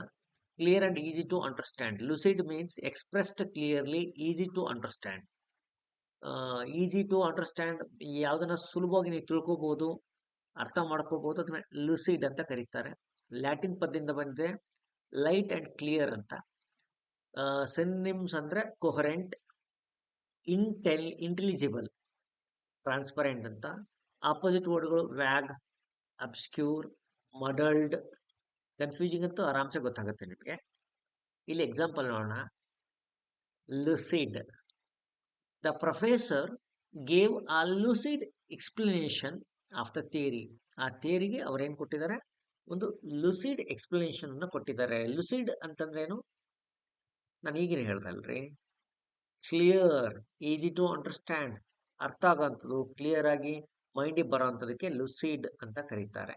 Speaker 1: clear and easy to understand. Lucid means expressed clearly, easy to understand. Easy to understand ಯಾವ್ದನ್ನ ಸುಲಭವಾಗಿ ನೀವು ತಿಳ್ಕೋಬಹುದು, ಅರ್ಥ ಮಾಡ್ಕೋಬಹುದು, ಅದನ್ನ ಲುಸಿಡ್ ಅಂತ ಕರೀತಾರೆ. ಲ್ಯಾಟಿನ್ ಪದದಿಂದ ಬಂದಿದೆ. ಲೈಟ್ ಅಂಡ್ ಕ್ಲಿಯರ್ ಅಂತ. ಸಿನೋನಿಮ್ಸ್ ಅಂದ್ರೆ ಕೊಹರೆಂಟ್, ಇಂಟೆಲಿಜಿಬಲ್, ಟ್ರಾನ್ಸ್ಪರೆಂಟ್ ಅಂತ. ಆಪೋಸಿಟ್ ವರ್ಡ್ಗಳು ವ್ಯಾಗ್, ಅಬ್ಸ್ಕ್ಯೂರ್, ಮಡಲ್ಡ್, ಕನ್ಫ್ಯೂಸಿಂಗ್ ಅಂತೂ ಆರಾಮ್ಸೆ ಗೊತ್ತಾಗುತ್ತೆ ನಿಮಗೆ. ಇಲ್ಲಿ ಎಕ್ಸಾಂಪಲ್ ನೋಡೋಣ. Lucid. The professor gave a lucid explanation of the theory. ಆ ಥಿಯರಿಗೆ ಅವ್ರೇನ್ ಕೊಟ್ಟಿದ್ದಾರೆ? ಒಂದು ಲುಸಿಡ್ ಎಕ್ಸ್ಪ್ಲನೇಷನ್ ಅನ್ನು ಕೊಟ್ಟಿದ್ದಾರೆ. ಲುಸಿಡ್ ಅಂತಂದ್ರೆ ಏನು? ನಾನು ಈಗಿನ ಹೇಳ್ದಲ್ರಿ, ಕ್ಲಿಯರ್, ಈಸಿ ಟು ಅಂಡರ್ಸ್ಟ್ಯಾಂಡ್, ಅರ್ಥ ಆಗೋಂಥದ್ದು, ಕ್ಲಿಯರ್ ಆಗಿ ಮೈಂಡಿಗೆ ಬರೋ ಅಂಥದಕ್ಕೆ ಲುಸಿಡ್ ಅಂತ ಕರೀತಾರೆ.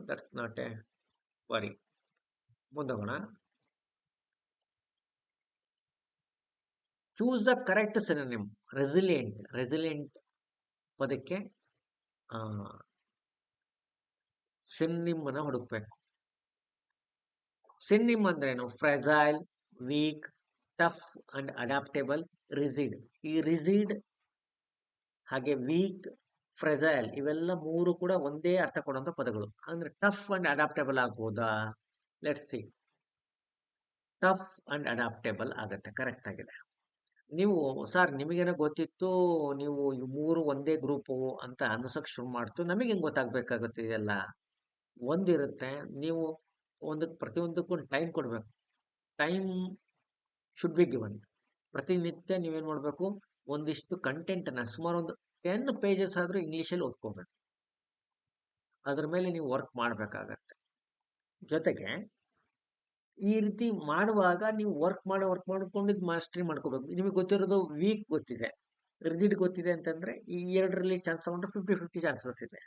Speaker 1: That's not a worry. ಮುಂದೋಗೋಣ. Choose the correct synonym. Resilient. Resilient ಪದಕ್ಕೆ ಸಿನೋನಿಮ್ ಅನ್ನು ಹುಡುಕ್ಬೇಕು. ಸಿನೋನಿಮ್ ಅಂದ್ರೇನು? Fragile, weak, tough and adaptable, rigid. ಈ ರಿಜಿಡ್ ಹಾಗೆ ವೀಕ್, ಫ್ರೆಜೈಲ್ ಇವೆಲ್ಲ ಮೂರು ಕೂಡ ಒಂದೇ ಅರ್ಥ ಕೊಡುವಂಥ ಪದಗಳು. ಅಂದ್ರೆ ಟಫ್ ಅಂಡ್ ಅಡಾಪ್ಟೇಬಲ್ ಆಗ್ಬೋದಾ? Let's C. ಟಫ್ ಅಂಡ್ ಅಡಾಪ್ಟೇಬಲ್ ಆಗುತ್ತೆ, ಕರೆಕ್ಟ್ ಆಗಿದೆ. ನೀವು ಸರ್ ನಿಮಗೇನೋ ಗೊತ್ತಿತ್ತು, ನೀವು ಈ ಮೂರು ಒಂದೇ ಗ್ರೂಪು ಅಂತ ಅನ್ಸಕ್ ಶುರು ಮಾಡ್ತು, ನಮಗೆ ಹೆಂಗೆ ಗೊತ್ತಾಗಬೇಕಾಗುತ್ತೆ? ಇದೆಲ್ಲ ಒಂದಿರುತ್ತೆ. ನೀವು ಪ್ರತಿಯೊಂದಕ್ಕೂ ಟೈಮ್ ಕೊಡಬೇಕು. Time should be given. ಪ್ರತಿನಿತ್ಯ ನೀವೇನು ಮಾಡಬೇಕು? ಒಂದಿಷ್ಟು ಕಂಟೆಂಟನ್ನು ಸುಮಾರು ಒಂದು 10 ಪೇಜಸ್ ಆದರೂ ಇಂಗ್ಲೀಷಲ್ಲಿ ಓದ್ಕೋಬೇಕು. ಅದ್ರ ಮೇಲೆ ನೀವು ವರ್ಕ್ ಮಾಡಬೇಕಾಗತ್ತೆ. ಜೊತೆಗೆ ಈ ರೀತಿ ಮಾಡುವಾಗ ನೀವು ವರ್ಕ್ ಮಾಡ್ಕೊಂಡು ಮಾಸ್ಟರಿ ಮಾಡ್ಕೋಬೇಕು. ನಿಮಗೆ ಗೊತ್ತಿರೋದು ವೀಕ್ ಗೊತ್ತಿದೆ, ರಿಜಿಡ್ ಗೊತ್ತಿದೆ ಅಂತಂದ್ರೆ ಈ ಎರಡರಲ್ಲಿ ಚಾನ್ಸ್ ತಗೊಂಡ್ರೆ 50-50 ಚಾನ್ಸಸ್ ಇದೆ.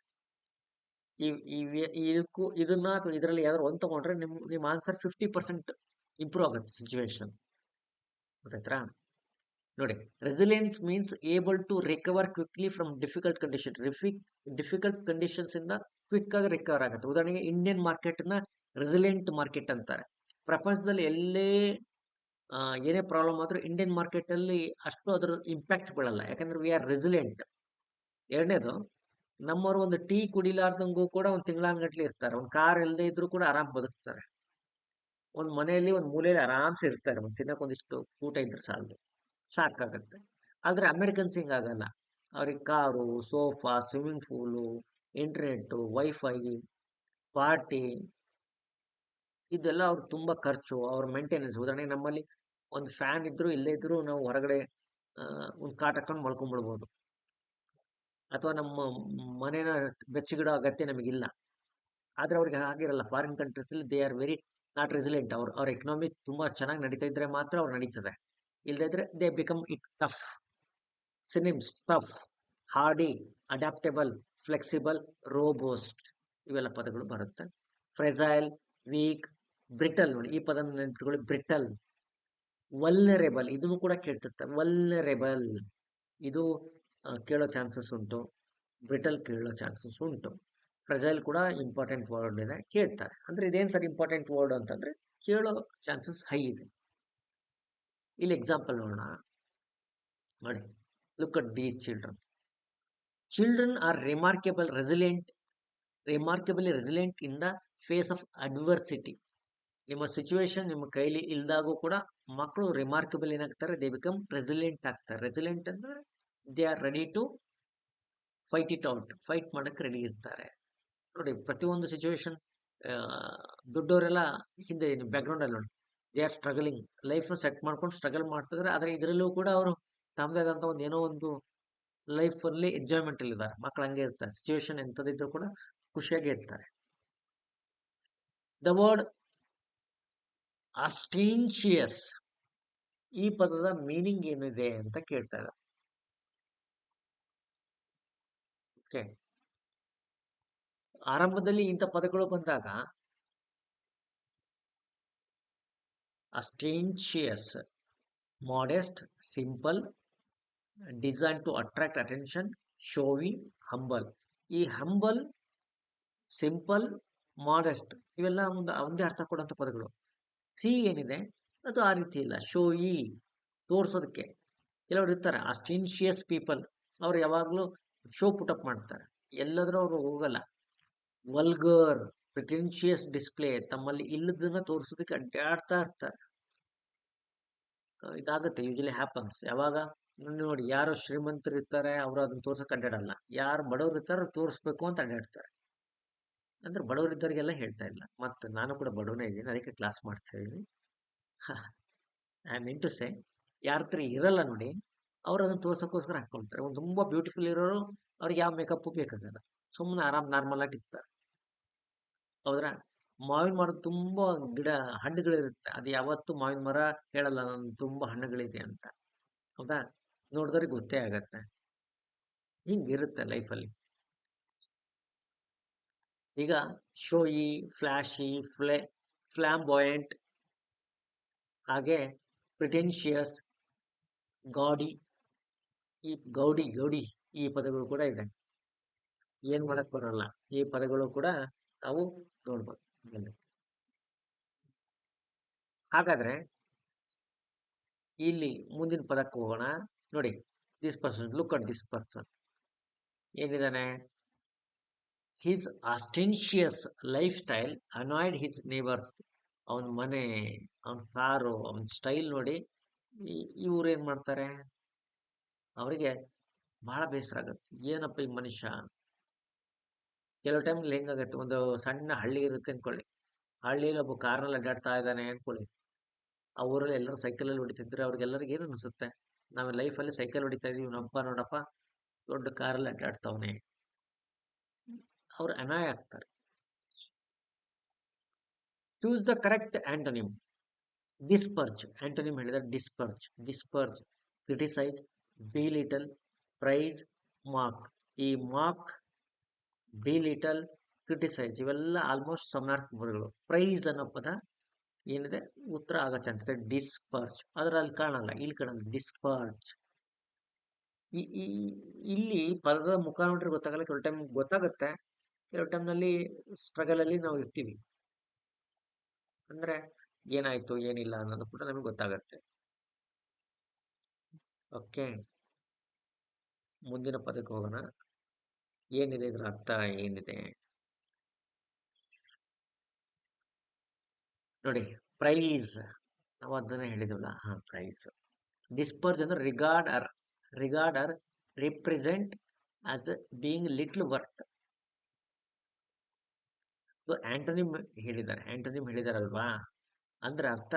Speaker 1: ಇದನ್ನ ಅಥವಾ ಇದರಲ್ಲಿ ಯಾವ್ದಾದ್ರು ಒಂದು ತಗೊಂಡ್ರೆ ನಿಮ್ಮ ಆನ್ಸರ್ 50% ಇಂಪ್ರೂವ್ ಆಗುತ್ತೆ ಸಿಚುವೇಶನ್. ಗೊತ್ತಾಯ್ತಾ? ನೋಡಿ, resilience means able to recover quickly from difficult condition. Difficult conditions ಇಂದ ಕ್ವಿಕ್ ಆಗಿ ರಿಕವರ್ ಆಗುತ್ತೆ. ಉದಾಹರಣೆಗೆ ಇಂಡಿಯನ್ ಮಾರ್ಕೆಟ್ ನ ರೆಸಿಲಿಯಂಟ್ ಮಾರ್ಕೆಟ್ ಅಂತಾರೆ. ಪ್ರಪಂಚದಲ್ಲಿ ಎಲ್ಲೇ ಏನೇ ಪ್ರಾಬ್ಲಮ್ ಆದ್ರೂ ಇಂಡಿಯನ್ ಮಾರ್ಕೆಟ್ ಅಲ್ಲಿ ಅಷ್ಟು ಅದರ ಇಂಪ್ಯಾಕ್ಟ್ ಬೀಳಲ್ಲ, ಯಾಕಂದ್ರೆ ವಿ ಆರ್ ರೆಸಿಲಿಯಂಟ್. ಎರಡನೇದು, ನಮ್ಮವರು ಒಂದು ಟೀ ಕುಡಿಲಾರ್ದಂಗೂ ಕೂಡ ಒಂದು ತಿಂಗಳಾನ್ಗಟ್ಲೆ ಇರ್ತಾರೆ. ಒಂದು ಕಾರ್ ಇಲ್ಲದೆ ಇದ್ರೂ ಕೂಡ ಆರಾಮ್ ಬದುಕ್ತಾರೆ. ಒಂದು ಮನೆಯಲ್ಲಿ ಒಂದು ಮೂಲೆಯಲ್ಲಿ ಆರಾಮ್ಸೆ ಇರ್ತಾರೆ. ಒಂದು ತಿನ್ನಕ್ಕೆ ಒಂದಿಷ್ಟು ಊಟ ಇದ್ರೆ ಸಾಕಾಗತ್ತೆ. ಆದ್ರೆ ಅಮೆರಿಕನ್ಸ್ ಹಿಂಗಾಗಲ್ಲ. ಅವ್ರಿಗೆ car, sofa, swimming pool, internet, wifi, party, ಇದೆಲ್ಲ ಅವ್ರು ತುಂಬಾ ಖರ್ಚು, ಅವ್ರ ಮೇಂಟೆನೆನ್ಸ್. ಉದಾಹರಣೆಗೆ ನಮ್ಮಲ್ಲಿ ಒಂದು ಫ್ಯಾನ್ ಇದ್ರು ಇಲ್ಲೇ ಇದ್ರು ನಾವು ಹೊರಗಡೆ ಒಂದು ಕಾಟ್ ಹಾಕೊಂಡು ಮಲ್ಕೊಂಡ್ಬಿಡ್ಬೋದು, ಅಥವಾ ನಮ್ಮ ಮನೇನ ಬೆಚ್ಚಗಿಡೋ ಅಗತ್ಯ ನಮಗಿಲ್ಲ. ಆದ್ರೆ ಅವ್ರಿಗೆ ಹಾಗಿರಲ್ಲ. ಫಾರಿನ್ ಕಂಟ್ರೀಸ್ ಅಲ್ಲಿ they are very not resilient. ಅವ್ರ ಎಕನಾಮಿಕ್ ತುಂಬಾ ಚೆನ್ನಾಗಿ ನಡೀತಾ ಇದ್ರೆ ಮಾತ್ರ ಅವ್ರು ನಡೀತದೆ, ಇಲ್ಲದೇ ಇದ್ರೆ they become it tough. Synonyms: tough, hardy, adaptable, flexible, robust ಇವೆಲ್ಲ ಪದಗಳು ಬರುತ್ತೆ. Fragile, weak, brittle. ನೋಡಿ, ಈ ಪದ ನೆನ್ಪಿಟ್ಕೊಳ್ಳಿ, ಬ್ರಿಟಲ್. ವಲ್ನರೇಬಲ್, ಇದನ್ನು ಕೂಡ ಕೇಳ್ತಿರ್ತಾರೆ. ವಲ್ನರೇಬಲ್ ಇದು ಕೇಳೋ ಚಾನ್ಸಸ್ ಉಂಟು, ಬ್ರಿಟಲ್ ಕೇಳೋ ಚಾನ್ಸಸ್ ಉಂಟು. ಫ್ರೆಜೈಲ್ ಕೂಡ ಇಂಪಾರ್ಟೆಂಟ್ ವರ್ಡ್ ಇದೆ, ಕೇಳ್ತಾರೆ. ಅಂದ್ರೆ ಇದೇನು ಸರ್ ಇಂಪಾರ್ಟೆಂಟ್ ವರ್ಡ್ ಅಂತಂದ್ರೆ ಕೇಳೋ ಚಾನ್ಸಸ್ ಹೈ ಇದೆ. ಇಲ್ಲಿ ಎಕ್ಸಾಂಪಲ್ ನೋಡೋಣ. ನೋಡಿ, look at these children. Children are remarkably resilient in the face of adversity. ನಿಮ್ಮ ಸಿಚುವೇಶನ್ ನಿಮ್ಮ ಕೈಲಿ ಇಲ್ದಾಗೂ ಕೂಡ ಮಕ್ಕಳು ರಿಮಾರ್ಕಬಲ್ ಏನಾಗ್ತಾರೆ? ದೇ ಬಿಕಮ್ ರೆಸಿಲಿಯಂಟ್ ಆಗ್ತಾರೆ. ರೆಸಿಲಿಯಂಟ್ ಅಂದ್ರೆ they are ready to fight it out. Fight ಮಾಡಕ್ಕೆ ರೆಡಿ ಇರ್ತಾರೆ. ನೋಡಿ, ಪ್ರತಿಯೊಂದು ಸಿಚುವೇಶನ್ ದೊಡ್ಡವರೆಲ್ಲ ಹಿಂದೆ ಬ್ಯಾಕ್ಗ್ರೌಂಡ್ ಅಲ್ಲಿ ನೋಡಿ, they are struggling. Life set ಮಾಡ್ಕೊಂಡು ಸ್ಟ್ರಗಲ್ ಮಾಡ್ತಿದ್ರೆ, ಆದ್ರೆ ಇದರಲ್ಲೂ ಕೂಡ ಅವರು ತಮ್ಮದೇ ಆದಂತ ಒಂದು ಏನೋ ಒಂದು ಲೈಫ್ ಅಲ್ಲಿ ಎಂಜಾಯ್ಮೆಂಟ್ ಅಲ್ಲಿ ಇದ್ದಾರೆ. ಮಕ್ಕಳು ಹಂಗೆ ಇರ್ತಾರೆ. ಸಿಚುವೇಶನ್ ಎಂತದಿದ್ರು ಕೂಡ ಖುಷಿಯಾಗಿ ಇರ್ತಾರೆ. ದ ವರ್ಡ್ ಅಸ್ಟೀನ್ಶಿಯಸ್, ಈ ಪದದ ಮೀನಿಂಗ್ ಏನಿದೆ ಅಂತ ಕೇಳ್ತಾ ಇದ್ದಾರೆ. ಓಕೆ, ಆರಂಭದಲ್ಲಿ ಇಂಥ ಪದಗಳು ಬಂದಾಗ ostentatious, modest, simple, design to attract attention, showy, humble. ಈ ಹಂಬಲ್, ಸಿಂಪಲ್, ಮಾಡೆಸ್ಟ್ ಇವೆಲ್ಲ ಒಂದೇ ಅರ್ಥ ಕೊಡುವಂಥ ಪದಗಳು. ಸಿ ಏನಿದೆ ಅದು ಆ ರೀತಿ ಇಲ್ಲ. ಶೋಯಿ, ತೋರ್ಸೋದಕ್ಕೆ. ಕೆಲವರು ಇರ್ತಾರೆ ಅಸ್ಟೀನ್ಶಿಯಸ್ ಪೀಪಲ್, ಅವ್ರು ಯಾವಾಗಲೂ ಶೋ ಪುಟಪ್ ಮಾಡ್ತಾರೆ, ಎಲ್ಲಾದ್ರೂ ಅವರು ಹೋಗಲ್ಲ. ವಲ್ಗರ್, ಪ್ರಿಟೆನ್ಶಿಯಸ್ ಡಿಸ್ಪ್ಲೇ, ತಮ್ಮಲ್ಲಿ ಇಲ್ಲದನ್ನ ತೋರಿಸೋದಕ್ಕೆ ಅಡ್ಡಾಡ್ತಾ ಇರ್ತಾರೆ. ಇದಾಗುತ್ತೆ, ಯೂಶಲಿ ಹ್ಯಾಪನ್ಸ್. ಯಾವಾಗ ನೋಡಿ, ಯಾರು ಶ್ರೀಮಂತರು ಇರ್ತಾರೆ ಅವರು ಅದನ್ನ ತೋರ್ಸಕ್ಕೆ ಅಡ್ಡಾಡಲ್ಲ, ಯಾರು ಬಡವರು ಇರ್ತಾರೆ ತೋರಿಸ್ಬೇಕು ಅಂತ ಅಡ್ಡಾಡ್ತಾರೆ. ಅಂದ್ರೆ ಬಡವರಿದ್ದವರಿಗೆಲ್ಲ ಹೇಳ್ತಾ ಇಲ್ಲ, ಮತ್ತೆ ನಾನು ಕೂಡ ಬಡವನೇ ಇದ್ದೀನಿ, ಅದಕ್ಕೆ ಕ್ಲಾಸ್ ಮಾಡ್ತಾ ಇದ್ದೀನಿ. ಐ ಮೀನ್ ಟು ಸೇ, ಯಾರ ಹತ್ರ ಇರಲ್ಲ ನೋಡಿ, ಅವ್ರು ಅದನ್ನ ತೋರ್ಸೋಕ್ಕೋಸ್ಕರ ಹಾಕೊಳ್ತಾರೆ. ಒಂದು ತುಂಬಾ ಬ್ಯೂಟಿಫುಲ್ ಇರೋರು, ಅವ್ರಿಗೆ ಯಾವ ಮೇಕಪ್ ಬೇಕಾಗಲ್ಲ, ಸುಮ್ಮನೆ ಆರಾಮ್ ನಾರ್ಮಲ್ ಆಗಿರ್ತಾರೆ. ಹೌದ್ರಾ? ಮಾವಿನ ಮರ ತುಂಬಾ ಗಿಡ ಹಣ್ಣುಗಳಿರುತ್ತೆ, ಅದು ಯಾವತ್ತು ಮಾವಿನ ಮರ ಹೇಳಲ್ಲ ನಾನು ತುಂಬಾ ಹಣ್ಣುಗಳಿದೆ ಅಂತ. ಹೌದಾ? ನೋಡಿದವ್ರಿಗೆ ಗೊತ್ತೇ ಆಗತ್ತೆ. ಹಿಂಗಿರುತ್ತೆ ಲೈಫಲ್ಲಿ. ಈಗ ಶೋಯಿ, ಫ್ಲಾಶಿ, ಫ್ಲಾಂಬಾಯಂಟ್, ಹಾಗೆ ಪ್ರಿಟೆನ್ಷಿಯಸ್, ಗಾಡಿ, ಈ ಗೌಡಿ ಈ ಪದಗಳು ಕೂಡ ಇದೆ. ಏನ್ ಮಾಡಕ್ ಬರಲ್ಲ, ಈ ಪದಗಳು ಕೂಡ ನಾವು ನೋಡ್ಬೋದು. ಹಾಗಾದ್ರೆ ಇಲ್ಲಿ ಮುಂದಿನ ಪದಕ್ಕೆ ಹೋಗೋಣ. ನೋಡಿ, this person, look at this person. ಏನಿದಾನೆ? His ostentatious lifestyle annoyed his neighbours. ಅವನ ಮನೆ, ಅವನ ಕಾರು, ಅವನ ಸ್ಟೈಲ್ ನೋಡಿ ಇವ್ರು ಏನ್ ಮಾಡ್ತಾರೆ, ಅವರಿಗೆ ಬಹಳ ಬೇಸರ ಆಗುತ್ತೆ. ಏನಪ್ಪ ಈ ಮನುಷ್ಯ. ಕೆಲವು ಟೈಮ್ಲಿ ಹೆಂಗಾಗತ್ತೆ, ಒಂದು ಸಣ್ಣ ಹಳ್ಳಿ ಇರುತ್ತೆ ಅನ್ಕೊಳ್ಳಿ. ಹಳ್ಳಿಯಲ್ಲಿ ಒಬ್ಬ ಕಾರ್ನಲ್ಲಿ ಅಡ್ಡಾಡ್ತಾ ಇದ್ದಾನೆ ಅನ್ಕೊಳ್ಳಿ. ಆ ಊರಲ್ಲಿ ಎಲ್ಲರೂ ಸೈಕಲಲ್ಲಿ ಹೊಡಿತಿದ್ರೆ ಅವ್ರಿಗೆಲ್ಲರಿಗೆ ಏನು ಅನಿಸುತ್ತೆ? ನಾವು ಲೈಫಲ್ಲಿ ಸೈಕಲ್ ಹೊಡಿತಾ ಇದೀವಿ, ನಪ್ಪ ನೋಡಪ್ಪ ದೊಡ್ಡ ಕಾರಲ್ಲಿ ಅಡ್ಡಾಡ್ತಾವನೆ. ಅವ್ರು ಅನಾಯ ಆಗ್ತಾರೆ. Choose the correct antonym. Disparage antonym ಹೇಳಿದ್ರೆ disparage, criticise, belittle, praise, mock. ಈ ಮಾರ್ಕ್, ಬಿಲಿಟಲ್, ಕ್ರಿಟಿಸೈಸ್ ಇವೆಲ್ಲ ಆಲ್ಮೋಸ್ಟ್ ಸಮಾನಾರ್ಥಕ ಪದಗಳು. ಪ್ರೈಸ್ ಅನ್ನೋ ಪದ ಏನಿದೆ ಉತ್ತರ ಆಗೋ ಚಾನ್ಸ್ ಇದೆ. ಡಿಸ್ಪರ್ಜ್ ಅದರಲ್ಲಿ ಕಾಣಲ್ಲ, ಇಲ್ಲಿ ಕಾಣಲ್ಲ. ಡಿಸ್ಪರ್ಜ್. ಇಲ್ಲಿ ಪದದ ಮುಖ ನೋಡ್ರೆ ಗೊತ್ತಾಗಲ್ಲ. ಕೆಲವು ಟೈಮ್ ಗೊತ್ತಾಗುತ್ತೆ, ಕೆಲವು ಟೈಮ್ನಲ್ಲಿ ಸ್ಟ್ರಗಲ್ ಅಲ್ಲಿ ನಾವು ಇರ್ತೀವಿ. ಅಂದ್ರೆ ಏನಾಯ್ತು ಏನಿಲ್ಲ ಅನ್ನೋದು ಕೂಡ ನಮಗೆ ಗೊತ್ತಾಗತ್ತೆ. ಓಕೆ, ಮುಂದಿನ ಪದಕ್ಕೆ ಹೋಗೋಣ. ಏನಿದೆ ಇದ್ರ ಅರ್ಥ ಏನಿದೆ ನೋಡಿ. ಪ್ರೈಸ್, ನಾವು ಅದನ್ನ ಹೇಳಿದ್ವಲ್ಲ, ಪ್ರೈಸ್. ಡಿಸ್ಪರ್ಜ್ ಅಂದ್ರೆ regard represent as being little worth. Antonym ಹೇಳಿದಾರಲ್ವಾ, ಅಂದ್ರೆ ಅರ್ಥ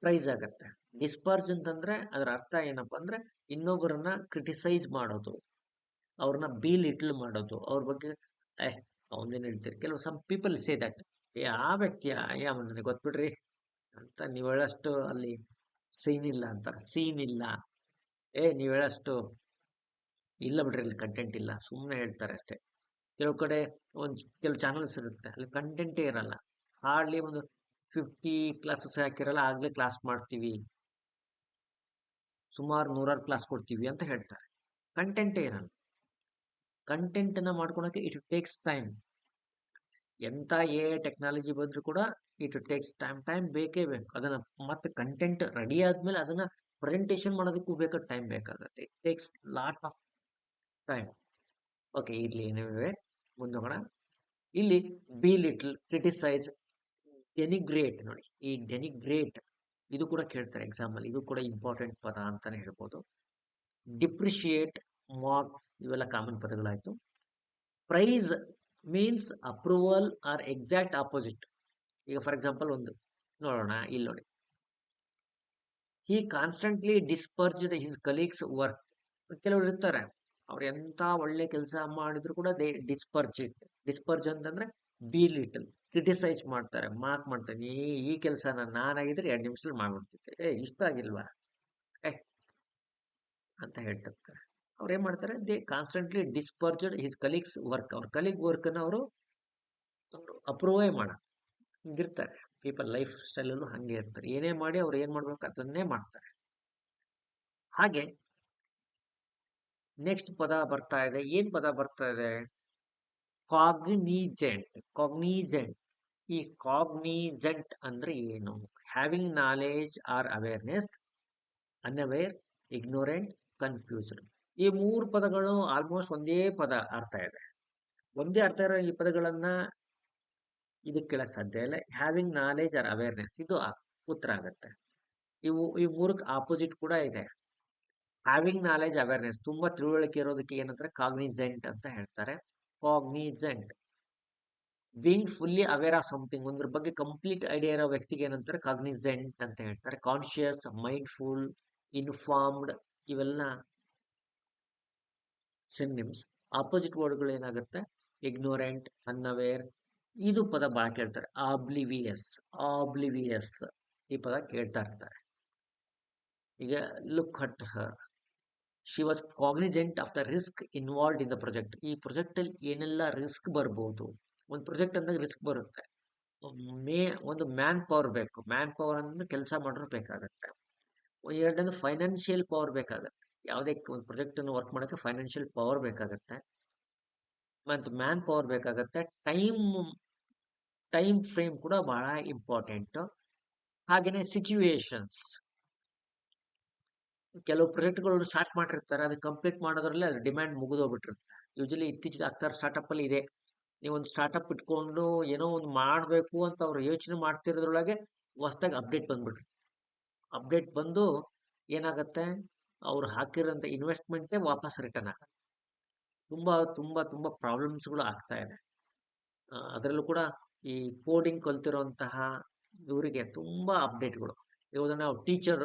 Speaker 1: ಪ್ರೈಸ್ ಆಗತ್ತೆ. ಡಿಸ್ಪರ್ಜ್ ಅಂತಂದ್ರೆ ಅದರ ಅರ್ಥ ಏನಪ್ಪಾ ಅಂದ್ರೆ ಇನ್ನೊಬ್ಬರನ್ನ ಕ್ರಿಟಿಸೈಸ್ ಮಾಡೋದು, ಅವ್ರನ್ನ ಬಿ ಲಿಟ್ಲ್ ಮಾಡೋದು, ಅವ್ರ ಬಗ್ಗೆ ಅವನೇನ್ ಹೇಳ್ತೀರಿ. ಕೆಲವು ಸಮ್ ಪೀಪಲ್ ಸೇ ದಟ್ ಆ ವ್ಯಕ್ತಿಯ ನನಗೆ ಗೊತ್ಬಿಡ್ರಿ ಅಂತ, ನೀವು ಹೇಳಷ್ಟು ಅಲ್ಲಿ ಸೀನ್ ಇಲ್ಲ ಅಂತಾರೆ. ಸೀನ್ ಇಲ್ಲ, ನೀವು ಹೇಳಷ್ಟು ಇಲ್ಲ ಬಿಡ್ರಿ, ಅಲ್ಲಿ ಕಂಟೆಂಟ್ ಇಲ್ಲ, ಸುಮ್ಮನೆ ಹೇಳ್ತಾರೆ ಅಷ್ಟೇ. ಕೆಲವು ಕಡೆ ಕೆಲವು ಚಾನಲ್ಸ್ ಇರುತ್ತೆ, ಅಲ್ಲಿ ಕಂಟೆಂಟೇ ಇರಲ್ಲ. ಹಾರ್ಡ್ಲಿ ಒಂದು 50 ಕ್ಲಾಸಸ್ ಹಾಕಿರಲ್ಲ, ಆಗ್ಲೇ ಕ್ಲಾಸ್ ಮಾಡ್ತೀವಿ, ಸುಮಾರು 100 ಕ್ಲಾಸ್ ಕೊಡ್ತೀವಿ ಅಂತ ಹೇಳ್ತಾರೆ. ಕಂಟೆಂಟೇ ಇರಲ್ಲ. ಕಂಟೆಂಟ್ ಅನ್ನ ಮಾಡ್ಕೊಳಕ್ಕೆ ಇಟ್ ಟೇಕ್ಸ್ ಟೈಮ್. ಎಂತ ಟೆಕ್ನಾಲಜಿ ಬಂದ್ರು ಕೂಡ ಇಟ್ ಟೇಕ್ಸ್ ಟೈಮ್ ಬೇಕೇ ಬೇಕು. ಅದನ್ನ ಮತ್ತೆ ಕಂಟೆಂಟ್ ರೆಡಿ ಆದ್ಮೇಲೆ ಅದನ್ನ ಪ್ರೆಸೆಂಟೇಶನ್ ಮಾಡೋದಕ್ಕೂ ಟೈಮ್ ಬೇಕಾಗುತ್ತೆ. It takes lot of time. Okay, ಇರ್ಲಿ, ಏನಿವೆ ಮುಂದೋಗೋಣ. ಇಲ್ಲಿ ಬಿ ಲಿಟ್ಲ್, ಕ್ರಿಟಿಸೈಸ್, ಡೆನಿಗ್ರೇಟ್. ನೋಡಿ, ಈ ಡೆನಿಗ್ರೇಟ್ ಇದು ಕೂಡ ಕೇಳ್ತಾರೆ ಎಕ್ಸಾಮ್ ಅಲ್ಲಿ. ಇದು ಕೂಡ ಇಂಪಾರ್ಟೆಂಟ್ ಪದ ಅಂತಾನೆ ಹೇಳ್ಬೋದು. ಡಿಪ್ರಿಶಿಯೇಟ್, ಮಾರ್ಕ್ ಇವೆಲ್ಲ ಕಾಮನ್ ಪದಗಳಾಯ್ತು. Praise means approval or exact opposite. ಈಗ ಫಾರ್ ಎಕ್ಸಾಂಪಲ್ ಒಂದು ನೋಡೋಣ, ಇಲ್ಲಿ ನೋಡಿ. He constantly disparaged his colleagues work. ಕೆಲವರು ಇರ್ತಾರೆ, ಅವ್ರು ಎಂತ ಒಳ್ಳೆ ಕೆಲಸ ಮಾಡಿದ್ರು ಕೂಡ ದೇ ಡಿಸ್ಪರ್ಜ್ ಅಂತಂದ್ರೆ ಬಿ ಲಿಟಲ್, ಕ್ರಿಟಿಸೈಸ್ ಮಾಡ್ತಾರೆ, ಮಾರ್ಕ್ ಮಾಡ್ತಾರೆ. ಈ ಕೆಲಸನ ನಾನಾಗಿದ್ರೆ 2 ನಿಮಿಷದಲ್ಲಿ ಮಾಡ್ಬಿಡ್ತಿದ್ದೆ, ಇಷ್ಟ ಆಗಿಲ್ವಾ ಅಂತ ಹೇಳ್ತಿರ್ತಾರೆ. ಅವ್ರು ಏನ್ ಮಾಡ್ತಾರೆ, they constantly disparaged his colleagues work. ಅವ್ರ ಕಲೀಗ್ ವರ್ಕ್ ಅನ್ನ ಅವರು ಅಪ್ರೂವೇ ಮಾಡ ಹಿಂಗಿರ್ತಾರೆ. ಪೀಪಲ್ ಲೈಫ್ ಸ್ಟೈಲ್ ಅಲ್ಲೂ ಹಂಗೆ ಇರ್ತಾರೆ. ಏನೇ ಮಾಡಿ ಅವ್ರು ಏನ್ ಮಾಡ್ಬೇಕು ಅದನ್ನೇ ಮಾಡ್ತಾರೆ. ಹಾಗೆ ನೆಕ್ಸ್ಟ್ ಪದ ಬರ್ತಾ ಇದೆ. ಏನ್ ಪದ ಬರ್ತಾ ಇದೆ? ಕಾಗ್ನಿಜೆಂಟ್. ಈ ಕಾಗ್ನಿಜೆಂಟ್ ಅಂದ್ರೆ ಏನು? Having knowledge or awareness, unaware, ignorant, confused. ಈ 3 ಪದಗಳು ಆಲ್ಮೋಸ್ಟ್ ಒಂದೇ ಪದ ಅರ್ಥ ಇದೆ. ಒಂದೇ ಅರ್ಥ ಇರೋ ಈ ಪದಗಳನ್ನ ಇದಕ್ಕೆ ಕೇಳಕ್ ಸಾಧ್ಯ ಇಲ್ಲ. ಹ್ಯಾವಿಂಗ್ ನಾಲೆಜ್ ಆರ್ ಅವೇರ್ನೆಸ್ ಇದು ಉತ್ತರ ಆಗುತ್ತೆ. ಈ 3ಕ್ಕೆ ಆಪೋಸಿಟ್ ಕೂಡ ಇದೆ. ಹ್ಯಾವಿಂಗ್ ನಾಲೆಜ್, ಅವೇರ್ನೆಸ್ ತುಂಬಾ ತಿಳುವಳಿಕೆ ಇರೋದಕ್ಕೆ ಏನಂತಾರೆ? ಕಾಗ್ನಿಸೆಂಟ್ ಅಂತ ಹೇಳ್ತಾರೆ. Cognizant. Being fully aware of something, ಒಂದ್ರ ಬಗ್ಗೆ ಕಂಪ್ಲೀಟ್ ಐಡಿಯಾ ಇರೋ ವ್ಯಕ್ತಿಗೆ ಏನಂತಾರೆ? ಕಾಗ್ನಿಸೆಂಟ್ ಅಂತ ಹೇಳ್ತಾರೆ. ಕಾನ್ಶಿಯಸ್, ಮೈಂಡ್ಫುಲ್, ಇನ್ಫಾರ್ಮ್ಡ್ ಇವೆಲ್ಲ ಸಿನಿಮ್ಸ್. ಆಪೋಸಿಟ್ ವರ್ಡ್ಗಳು ಏನಾಗುತ್ತೆ? Ignorant, unaware. ಇದು ಪದ ಬಹಳ ಕೇಳ್ತಾರೆ. ಆಬ್ಲಿವಿಯಸ್ ಈ ಪದ ಕೇಳ್ತಾ ಇರ್ತಾರೆ. ಈಗ look at her, she was Cognizant of the risk involved in the project. ಈ ಪ್ರಾಜೆಕ್ಟ್ ಅಲ್ಲಿ ಏನೆಲ್ಲ ರಿಸ್ಕ್ ಬರ್ಬೋದು, ಒಂದು ಪ್ರಾಜೆಕ್ಟ್ ಅಂದಾಗ ರಿಸ್ಕ್ ಬರುತ್ತೆ. ಮೇ ಒಂದು ಮ್ಯಾನ್ ಪವರ್ ಬೇಕು, ಮ್ಯಾನ್ ಪವರ್ ಅಂದ್ರೆ ಕೆಲಸ ಮಾಡೋರು ಬೇಕಾಗತ್ತೆ. ಎರಡನೇದು ಫೈನಾನ್ಷಿಯಲ್ ಪವರ್ ಬೇಕಾಗತ್ತೆ, ಯಾವುದೇ ಒಂದು ಪ್ರಾಜೆಕ್ಟ್ ಅನ್ನು ವರ್ಕ್ ಮಾಡೋಕ್ಕೆ ಫೈನಾನ್ಷಿಯಲ್ ಪವರ್ ಬೇಕಾಗತ್ತೆ, ಮತ್ತು ಮ್ಯಾನ್ ಪವರ್ ಬೇಕಾಗತ್ತೆ. ಟೈಮ್ ಫ್ರೇಮ್ ಕೂಡ ಬಹಳ ಇಂಪಾರ್ಟೆಂಟ್. ಹಾಗೆಯೇ ಸಿಚುವೇಶನ್ಸ್, ಕೆಲವು ಪ್ರಾಜೆಕ್ಟ್ಗಳು ಸ್ಟಾರ್ಟ್ ಮಾಡಿರ್ತಾರೆ, ಅದು ಕಂಪ್ಲೀಟ್ ಮಾಡೋದ್ರಲ್ಲಿ ಅದು ಡಿಮ್ಯಾಂಡ್ ಮುಗಿದೋಗ್ಬಿಟ್ಟಿರುತ್ತೆ. ಯೂಶಲಿ ಇತ್ತೀಚೆಗೆ ಆಗ್ತಾ ಸ್ಟಾರ್ಟಪ್ ಅಲ್ಲಿ ಇದೆ, ನೀವೊಂದು ಸ್ಟಾರ್ಟಪ್ ಇಟ್ಕೊಂಡು ಏನೋ ಒಂದು ಮಾಡಬೇಕು ಅಂತ ಅವ್ರು ಯೋಚನೆ ಮಾಡ್ತಿರೋದ್ರೊಳಗೆ ಹೊಸದಾಗಿ ಅಪ್ಡೇಟ್ ಬಂದ್ಬಿಟ್ರು. ಅಪ್ಡೇಟ್ ಬಂದು ಏನಾಗುತ್ತೆ, ಅವ್ರು ಹಾಕಿರೋಂಥ ಇನ್ವೆಸ್ಟ್ಮೆಂಟೇ ವಾಪಸ್ ರಿಟರ್ನ್ ಆಗುತ್ತೆ. ತುಂಬ ತುಂಬ ತುಂಬ ಪ್ರಾಬ್ಲಮ್ಸ್ಗಳು ಆಗ್ತಾ ಇದೆ. ಅದರಲ್ಲೂ ಕೂಡ ಈ ಕೋಡಿಂಗ್ ಕಲ್ತಿರೋಂತಹ ಇವರಿಗೆ ತುಂಬ ಅಪ್ಡೇಟ್ಗಳು. ಇವಾಗ ನಾವು ಟೀಚರ್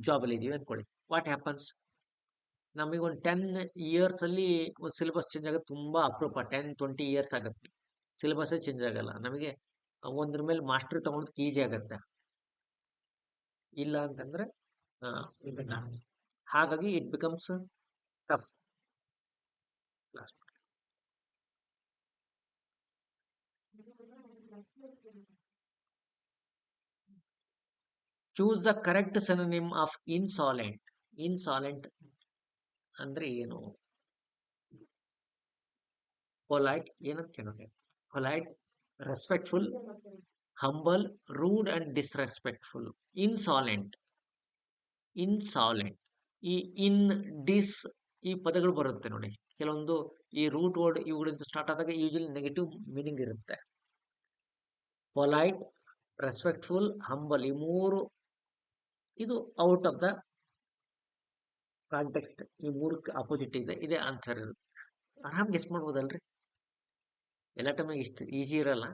Speaker 1: ಜಾಬಲ್ಲಿ ಇದ್ದೀವಿ ಅಂದ್ಕೊಳ್ಳಿ, ವಾಟ್ ಹ್ಯಾಪನ್ಸ್, ನಮಗೆ ಒಂದು 10 ಇಯರ್ಸಲ್ಲಿ ಒಂದು ಸಿಲೆಬಸ್ ಚೇಂಜ್ ಆಗೋದು ತುಂಬ ಅಪರೂಪ. 10-20 ಇಯರ್ಸ್ ಆಗುತ್ತೆ, ಸಿಲೆಬಸ್ಸೇ ಚೇಂಜ್ ಆಗಲ್ಲ. ನಮಗೆ ಒಂದ್ರ ಮೇಲೆ ಮಾಸ್ಟ್ರಿ ತೊಗೊಳೋದಕ್ಕೆ ಈಸಿ ಆಗುತ್ತೆ, ಇಲ್ಲ ಅಂತಂದರೆ ಹಾಗಾಗಿ it becomes tough. Choose the correct synonym of insolent. Insolent ಅಂದ್ರೆ ಏನು? ಪೊಲೈಟ್ ಏನಂತ ಕೇಳೋಕೆ, polite, respectful, humble, rude and disrespectful. Insolent, insolent, ಈ ಇನ್, ಡಿಸ್, ಈ ಪದಗಳು ಬರುತ್ತೆ ನೋಡಿ. ಕೆಲವೊಂದು ಈ ರೂಟ್ ವರ್ಡ್ ಇವುಗಳಿಂದ ಸ್ಟಾರ್ಟ್ ಆದಾಗ ಯೂಶಲಿ ನೆಗೆಟಿವ್ ಮೀನಿಂಗ್ ಇರುತ್ತೆ. ಪೊಲೈಟ್, ರೆಸ್ಪೆಕ್ಟ್ಫುಲ್, ಹಂಬಲ್, ಈ ಮೂರು ಇದು ಔಟ್ ಆಫ್ ದ ಕಾಂಟೆಕ್ಸ್ಟ್. ಈ ಮೂರಕ್ಕೆ ಅಪೋಸಿಟ್ ಇದೆ, ಇದೇ ಆನ್ಸರ್ ಇರುತ್ತೆ. ಆರಾಮ್ ಗೆಸ್ ಮಾಡ್ಬೋದಲ್ರಿ. ಎಲ್ಲ ಟೈಮಿಗೆ ಇಷ್ಟು ಈಸಿ ಇರಲ್ಲ,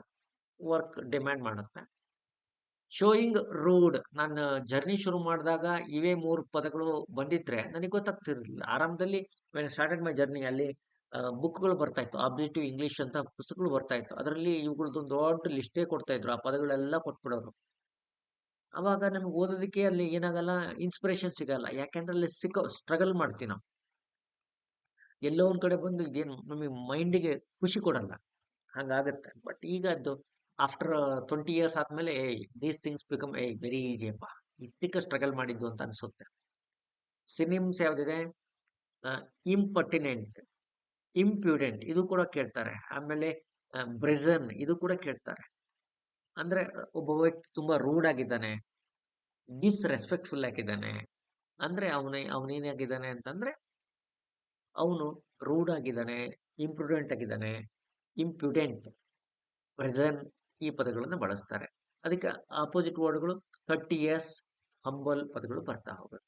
Speaker 1: ವರ್ಕ್ ಡಿಮ್ಯಾಂಡ್ ಮಾಡುತ್ತೆ. ಶೋಯಿಂಗ್ ರೂಡ್, ನಾನು ಜರ್ನಿ ಶುರು ಮಾಡಿದಾಗ ಇವೇ ಮೂರು ಪದಗಳು ಬಂದಿದ್ರೆ ನನಗೆ ಗೊತ್ತಾಗ್ತಿರಲಿಲ್ಲ. ಆರಂಭದಲ್ಲಿ ವೆನ್ ಸ್ಟಾರ್ಟೆಡ್ ಮೈ ಜರ್ನಿ, ಅಲ್ಲಿ ಬುಕ್ಗಳು ಬರ್ತಾ ಇತ್ತು, ಆಬ್ಜೆಕ್ಟಿವ್ ಇಂಗ್ಲಿಷ್ ಅಂತ ಪುಸ್ತಕಗಳು ಬರ್ತಾ ಇತ್ತು. ಅದರಲ್ಲಿ ಇವುಗಳದ್ದೊಂದು ದೊಡ್ಡ ಲಿಸ್ಟೇ ಕೊಡ್ತಾ ಇದ್ರು, ಆ ಪದಗಳೆಲ್ಲ ಕೊಟ್ಬಿಡೋರು. ಅವಾಗ ನಮ್ಗೆ ಓದೋದಕ್ಕೆ ಅಲ್ಲಿ ಏನಾಗಲ್ಲ, ಇನ್ಸ್ಪಿರೇಷನ್ ಸಿಗಲ್ಲ. ಯಾಕೆಂದ್ರೆ ಅಲ್ಲಿ ಸ್ಟ್ರಗಲ್ ಮಾಡ್ತೀವಿ ನಾವು. ಎಲ್ಲೋ ಒಂದ್ ಕಡೆ ಬಂದು ಇದೇನು ನಮಗೆ ಮೈಂಡಿಗೆ ಖುಷಿ ಕೊಡಲ್ಲ, ಹಂಗಾಗತ್ತೆ. ಬಟ್ ಈಗ ಅದು ಆಫ್ಟರ್ 20 ಇಯರ್ಸ್ ಆದ್ಮೇಲೆ these things become very easy ಅಪ್ಪ, ಇಷ್ಟಕ್ಕೆ ಸ್ಟ್ರಗಲ್ ಮಾಡಿದ್ದು ಅಂತ ಅನ್ಸುತ್ತೆ. ಸಿನಿಮ್ಸ್ ಯಾವ್ದಿದೆ? ಇಂಪರ್ಟಿನೆಂಟ್, ಇಂಪ್ಯೂಡೆಂಟ್, ಇದು ಕೂಡ ಕೇಳ್ತಾರೆ. ಆಮೇಲೆ ಬ್ರೆಸನ್, ಇದು ಕೂಡ ಕೇಳ್ತಾರೆ. ಅಂದ್ರೆ ಒಬ್ಬ ವ್ಯಕ್ತಿ ತುಂಬಾ ರೂಡ್ ಆಗಿದ್ದಾನೆ, ಡಿಸ್ರೆಸ್ಪೆಕ್ಟ್ಫುಲ್ ಆಗಿದ್ದಾನೆ, ಅಂದ್ರೆ ಅವನೇನಾಗಿದ್ದಾನೆ ಅಂತಂದ್ರೆ ಅವನು ರೂಡ್ ಆಗಿದ್ದಾನೆ, ಇಂಪ್ರೂಡೆಂಟ್ ಆಗಿದ್ದಾನೆ, ಇಂಪ್ಯೂಡೆಂಟ್, ಪ್ರೆಸೆಂಟ್, ಈ ಪದಗಳನ್ನು ಬಳಸ್ತಾರೆ. ಅದಕ್ಕೆ ಆಪೋಸಿಟ್ ವರ್ಡ್ಗಳು ಕರ್ಟಿಯಸ್, ಹಂಬಲ್ ಪದಗಳು ಬರ್ತಾ ಹೋಗುತ್ತೆ.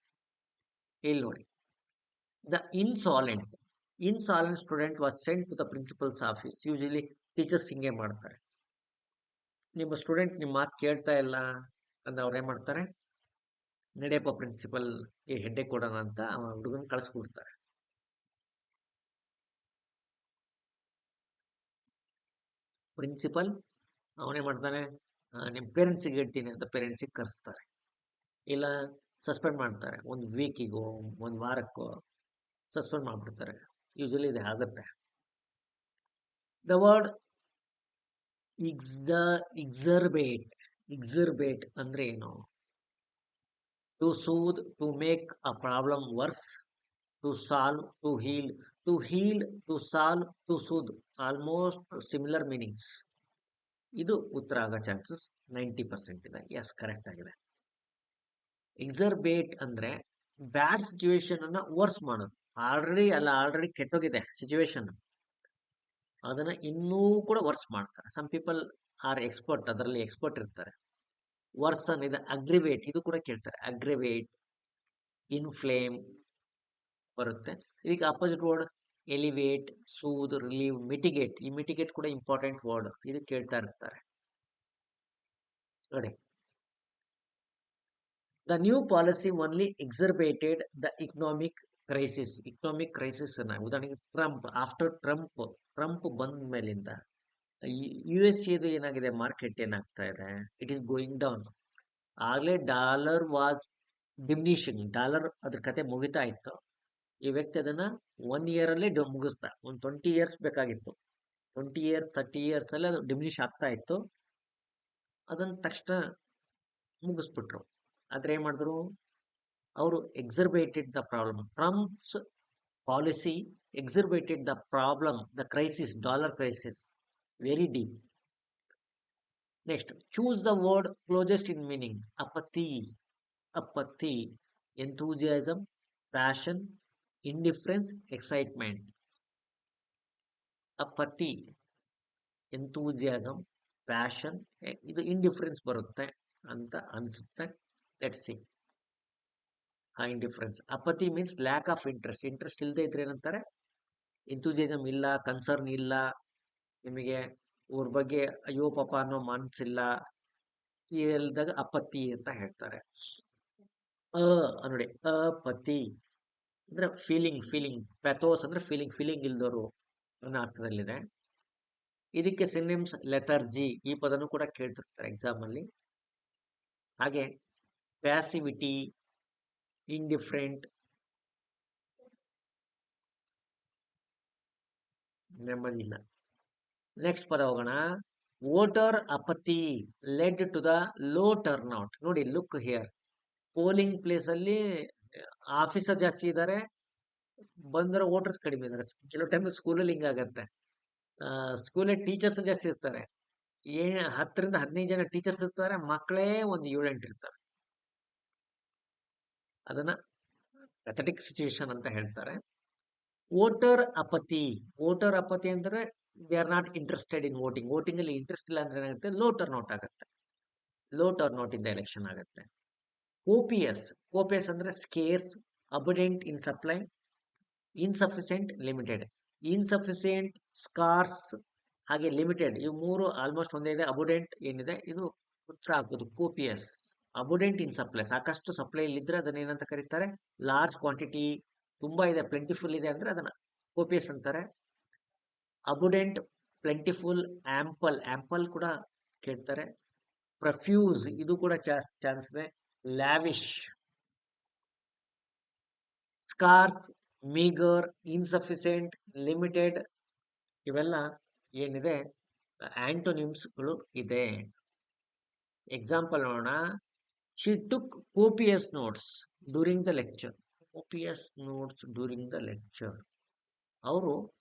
Speaker 1: ಇಲ್ಲಿ ನೋಡಿ, the insolent, insolent student was sent to the principal's office. Usually teachers ಹಿಂಗೆ ಮಾಡ್ತಾರೆ, ನಿಮ್ಮ ಸ್ಟೂಡೆಂಟ್ ನಿಮ್ಮ ಮಾತು ಕೇಳ್ತಾ ಇಲ್ಲ ಅಂದ್ರೆ ಅವ್ರು ಏನ್ ಮಾಡ್ತಾರೆ, ನಡೆಯಪ್ಪ ಪ್ರಿನ್ಸಿಪಲ್ ಈ ಹೆಡ್ಡೆ ಕೊಡೋಣ ಅಂತ ಹುಡುಗನ ಕಳಿಸ್ಬಿಡ್ತಾರೆ. ಪ್ರಿನ್ಸಿಪಲ್ ಅವನೇ ಮಾಡ್ತಾನೆ, ನಿಮ್ಮ ಪೇರೆಂಟ್ಸಿಗೆ ಹೇಳ್ತೀನಿ ಅಂತ ಪೇರೆಂಟ್ಸಿಗೆ ಕರೆಸ್ತಾರೆ, ಇಲ್ಲ ಸಸ್ಪೆಂಡ್ ಮಾಡ್ತಾರೆ. ಒಂದು ವೀಕಿಗೋ ಒಂದು ವಾರಕ್ಕೋ ಸಸ್ಪೆಂಡ್ ಮಾಡ್ಬಿಡ್ತಾರೆ. ಯೂಶಲಿ ಇದು ಆಗುತ್ತೆ. ದ ವರ್ಡ್ ಎಕ್ಸರ್ಬೇಟ್, ಎಕ್ಸರ್ಬೇಟ್ ಅಂದ್ರೆ ಏನು? To soothe, to make a problem worse, to solve, to heal, to heal, to solve, to soothe, almost similar meanings. ಇದು ಉತ್ತರ ಆಗೋ ಚಾನ್ಸಸ್ 90% ಇದೆ. ಎಸ್, ಕರೆಕ್ಟ್ ಆಗಿದೆ. ಎಕ್ಸರ್ಬೇಟ್ ಅಂದ್ರೆ ಬ್ಯಾಡ್ ಸಿಚುವೇಶನ್ ಅನ್ನ ವರ್ಸ್ ಮಾಡೋದು. ಆಲ್ರೆಡಿ ಕೆಟ್ಟೋಗಿದೆ ಸಿಚುವೇಶನ್, ಅದನ್ನ ಇನ್ನೂ ಕೂಡ ವರ್ಸ್ ಮಾಡ್ತಾರೆ. ಸಮ್ ಪೀಪಲ್ ಆರ್ ಎಕ್ಸ್ಪರ್ಟ್, ಅದರಲ್ಲಿ ಎಕ್ಸ್ಪರ್ಟ್ ಇರ್ತಾರೆ. ವರ್ಸ್ ಅನ್ನಿದೆ. ಅಗ್ರಿವೇಟ್, ಇದು ಕೂಡ ಕೇಳ್ತಾರೆ. ಅಗ್ರಿವೇಟ್, ಇನ್ಫ್ಲೇಮ್ ಬರುತ್ತೆ. ಇದಕ್ಕೆ opposite word alleviate, soothe, relieve, mitigate. ಈ ಮಿಟಿಗೇಟ್ ಕೂಡ ಇಂಪಾರ್ಟೆಂಟ್ ವರ್ಡ್, ಇದು ಕೇಳ್ತಾ ಇರ್ತಾರೆ ನೋಡಿ. The new policy only exacerbated the economic crisis. Economic crisis ಅನ್ನ, ಉದಾಹರಣೆಗೆ ಟ್ರಂಪ್, ಆಫ್ಟರ್ ಟ್ರಂಪ್ ಬಂದ ಮೇಲಿಂದ USA ಏನಾಗಿದೆ, ಮಾರ್ಕೆಟ್ ಏನಾಗ್ತಾ ಇದೆ, ಇಟ್ ಈಸ್ ಗೋಯಿಂಗ್ ಡೌನ್. ಆಗಲೇ ಡಾಲರ್ ವಾಸ್ ಡಿಮಿನಿಷಿಂಗ್ ಡಾಲರ್ ಅದ್ರ ಕತೆ ಮುಗಿತಾ ಇತ್ತು. ಈ ವ್ಯಕ್ತಿ ಅದನ್ನ 1 ಇಯರಲ್ಲೇ ಮುಗಿಸ್ತಾ. ಒಂದು 20 ಇಯರ್ಸ್ ಬೇಕಾಗಿತ್ತು. 20 ಇಯರ್ಸ್ 30 ಇಯರ್ಸ್ ಅಲ್ಲಿ ಅದು ಡಿಮಿನಿಷ್ ಆಗ್ತಾ ಇತ್ತು. ಅದನ್ನ ತಕ್ಷಣ ಮುಗಿಸ್ಬಿಟ್ರು. ಆದ್ರೆ ಏನ್ ಮಾಡಿದ್ರು, ಅವರು exacerbated the problem. Trump's policy exacerbated the problem, the crisis, dollar crisis very deep. Next, choose the word closest in meaning. apathy, enthusiasm, passion, indifference, excitement. apathy, enthusiasm, passion, ಇದು ಇಂಡಿಫರೆನ್ಸ್ ಬರುತ್ತೆ ಅಂತ ಅನ್ಸುತ್ತೆ. Let's see. Indifference. apathy means lack of interest. Interest ಇಲ್ಲದೆ ಇದ್ರೆ ಏನಂತಾರೆ? Enthusiasm ಇಲ್ಲ, concern ಇಲ್ಲ, ನಿಮಗೆ ಇವ್ರ ಬಗ್ಗೆ ಅಯ್ಯೋ ಪಾಪ ಅನ್ನೋ ಮನ್ಸಿಲ್ಲ, ಇಲ್ದಾಗ ಅಪತಿ ಅಂತ ಹೇಳ್ತಾರೆ. ನೋಡಿ, ಅಪತಿ ಅಂದ್ರೆ ಫೀಲಿಂಗ್. ಪ್ಯಾಥೋಸ್ ಅಂದ್ರೆ ಫೀಲಿಂಗ್ ಇಲ್ದವರು ಅನ್ನೋ ಅರ್ಥದಲ್ಲಿದೆ. ಇದಕ್ಕೆ ಸಿನಿಮ್ಸ್ ಲೆಥರ್ಜಿ, ಈ ಪದನು ಕೂಡ ಕೇಳ್ತಿರ್ತಾರೆ ಎಕ್ಸಾಮ್ ಅಲ್ಲಿ. ಹಾಗೆ ಪ್ಯಾಸಿವಿಟಿ, ಇಂಡಿಫರೆಂಟ್, ನೆಮ್ಮದಿಲ್ಲ. ನೆಕ್ಸ್ಟ್ ಪದ ಹೋಗೋಣ. Voter apathy led to the low turnout. ನೋಡಿ, ಲುಕ್ ಹಿಯರ್. ಪೋಲಿಂಗ್ ಪ್ಲೇಸ್ ಅಲ್ಲಿ ಆಫೀಸರ್ ಜಾಸ್ತಿ ಇದ್ದಾರೆ, ಬಂದಿರೋ ವೋಟರ್ಸ್ ಕಡಿಮೆ ಇದ್ದಾರೆ. ಕೆಲವು ಟೈಮ್ ಸ್ಕೂಲಲ್ಲಿ ಹಿಂಗಾಗತ್ತೆ. ಸ್ಕೂಲಲ್ಲಿ ಟೀಚರ್ಸ್ ಜಾಸ್ತಿ ಇರ್ತಾರೆ. 10 ರಿಂದ 15 ಜನ ಟೀಚರ್ಸ್ ಇರ್ತಾರೆ, ಮಕ್ಕಳೇ ಒಂದು 7-8 ಇರ್ತಾರೆ. ಅದನ್ನ ಪೆಥೆಟಿಕ್ ಸಿಚುವೇಶನ್ ಅಂತ ಹೇಳ್ತಾರೆ. ವೋಟರ್ ಅಪತಿ ಅಂದ್ರೆ they are not interested in voting. Voting ಅಲ್ಲಿ ಇಂಟ್ರೆಸ್ಟ್ ಇಲ್ಲ ಅಂದ್ರೆ ಏನಾಗುತ್ತೆ? ಲೋ ಟರ್ನ್ಔಟ್ ಆಗುತ್ತೆ. ಲೋ ಟರ್ನ್ಔಟ್ ಇಂದ ಎಲೆಕ್ಷನ್ ಆಗುತ್ತೆ. ಕೋಪಿಯಸ್ ಅಂದ್ರೆ scarce, abundant in supply, insufficient, limited. Insufficient, scarce, ಹಾಗೆ ಲಿಮಿಟೆಡ್, ಇವು ಮೂರು ಆಲ್ಮೋಸ್ಟ್ ಒಂದೇ ಇದೆ. ಅಬುಡೆಂಟ್ ಏನಿದೆ ಇದು ಉತ್ತರ ಆಗ್ಬೋದು. ಕೋಪಿಯಸ್, ಅಬುಡೆಂಟ್ ಇನ್ ಸಪ್ಲೈ, ಸಾಕಷ್ಟು ಸಪ್ಲೈ ಇಲ್ಲಿದ್ರೆ ಅದನ್ನ ಏನಂತ ಕರೀತಾರೆ? ಲಾರ್ಜ್ ಕ್ವಾಂಟಿಟಿ, ತುಂಬಾ ಇದೆ, ಪ್ಲೆಂಟಿಫುಲ್ ಇದೆ ಅಂದ್ರೆ ಅದನ್ನ ಕೋಪಿಯಸ್ ಅಂತಾರೆ. ಅಬುಡೆಂಟ್, ಪ್ಲೆಂಟಿಫುಲ್, ಆಂಪಲ್ ಕೂಡ ಕೇಳ್ತಾರೆ. ಪ್ರಫ್ಯೂಸ್, ಇದು ಕೂಡ ಚಾನ್ಸ್ ಇದೆ. Lavish, scarce, meagre, insufficient, limited, ಇವೆಲ್ಲ ಏನಿದೆ ಆಂಟೋನಿಮ್ಸ್ಗಳು ಇದೆ. ಎಕ್ಸಾಂಪಲ್ ನೋಡೋಣ. She took copious notes during the lecture. ಅವರು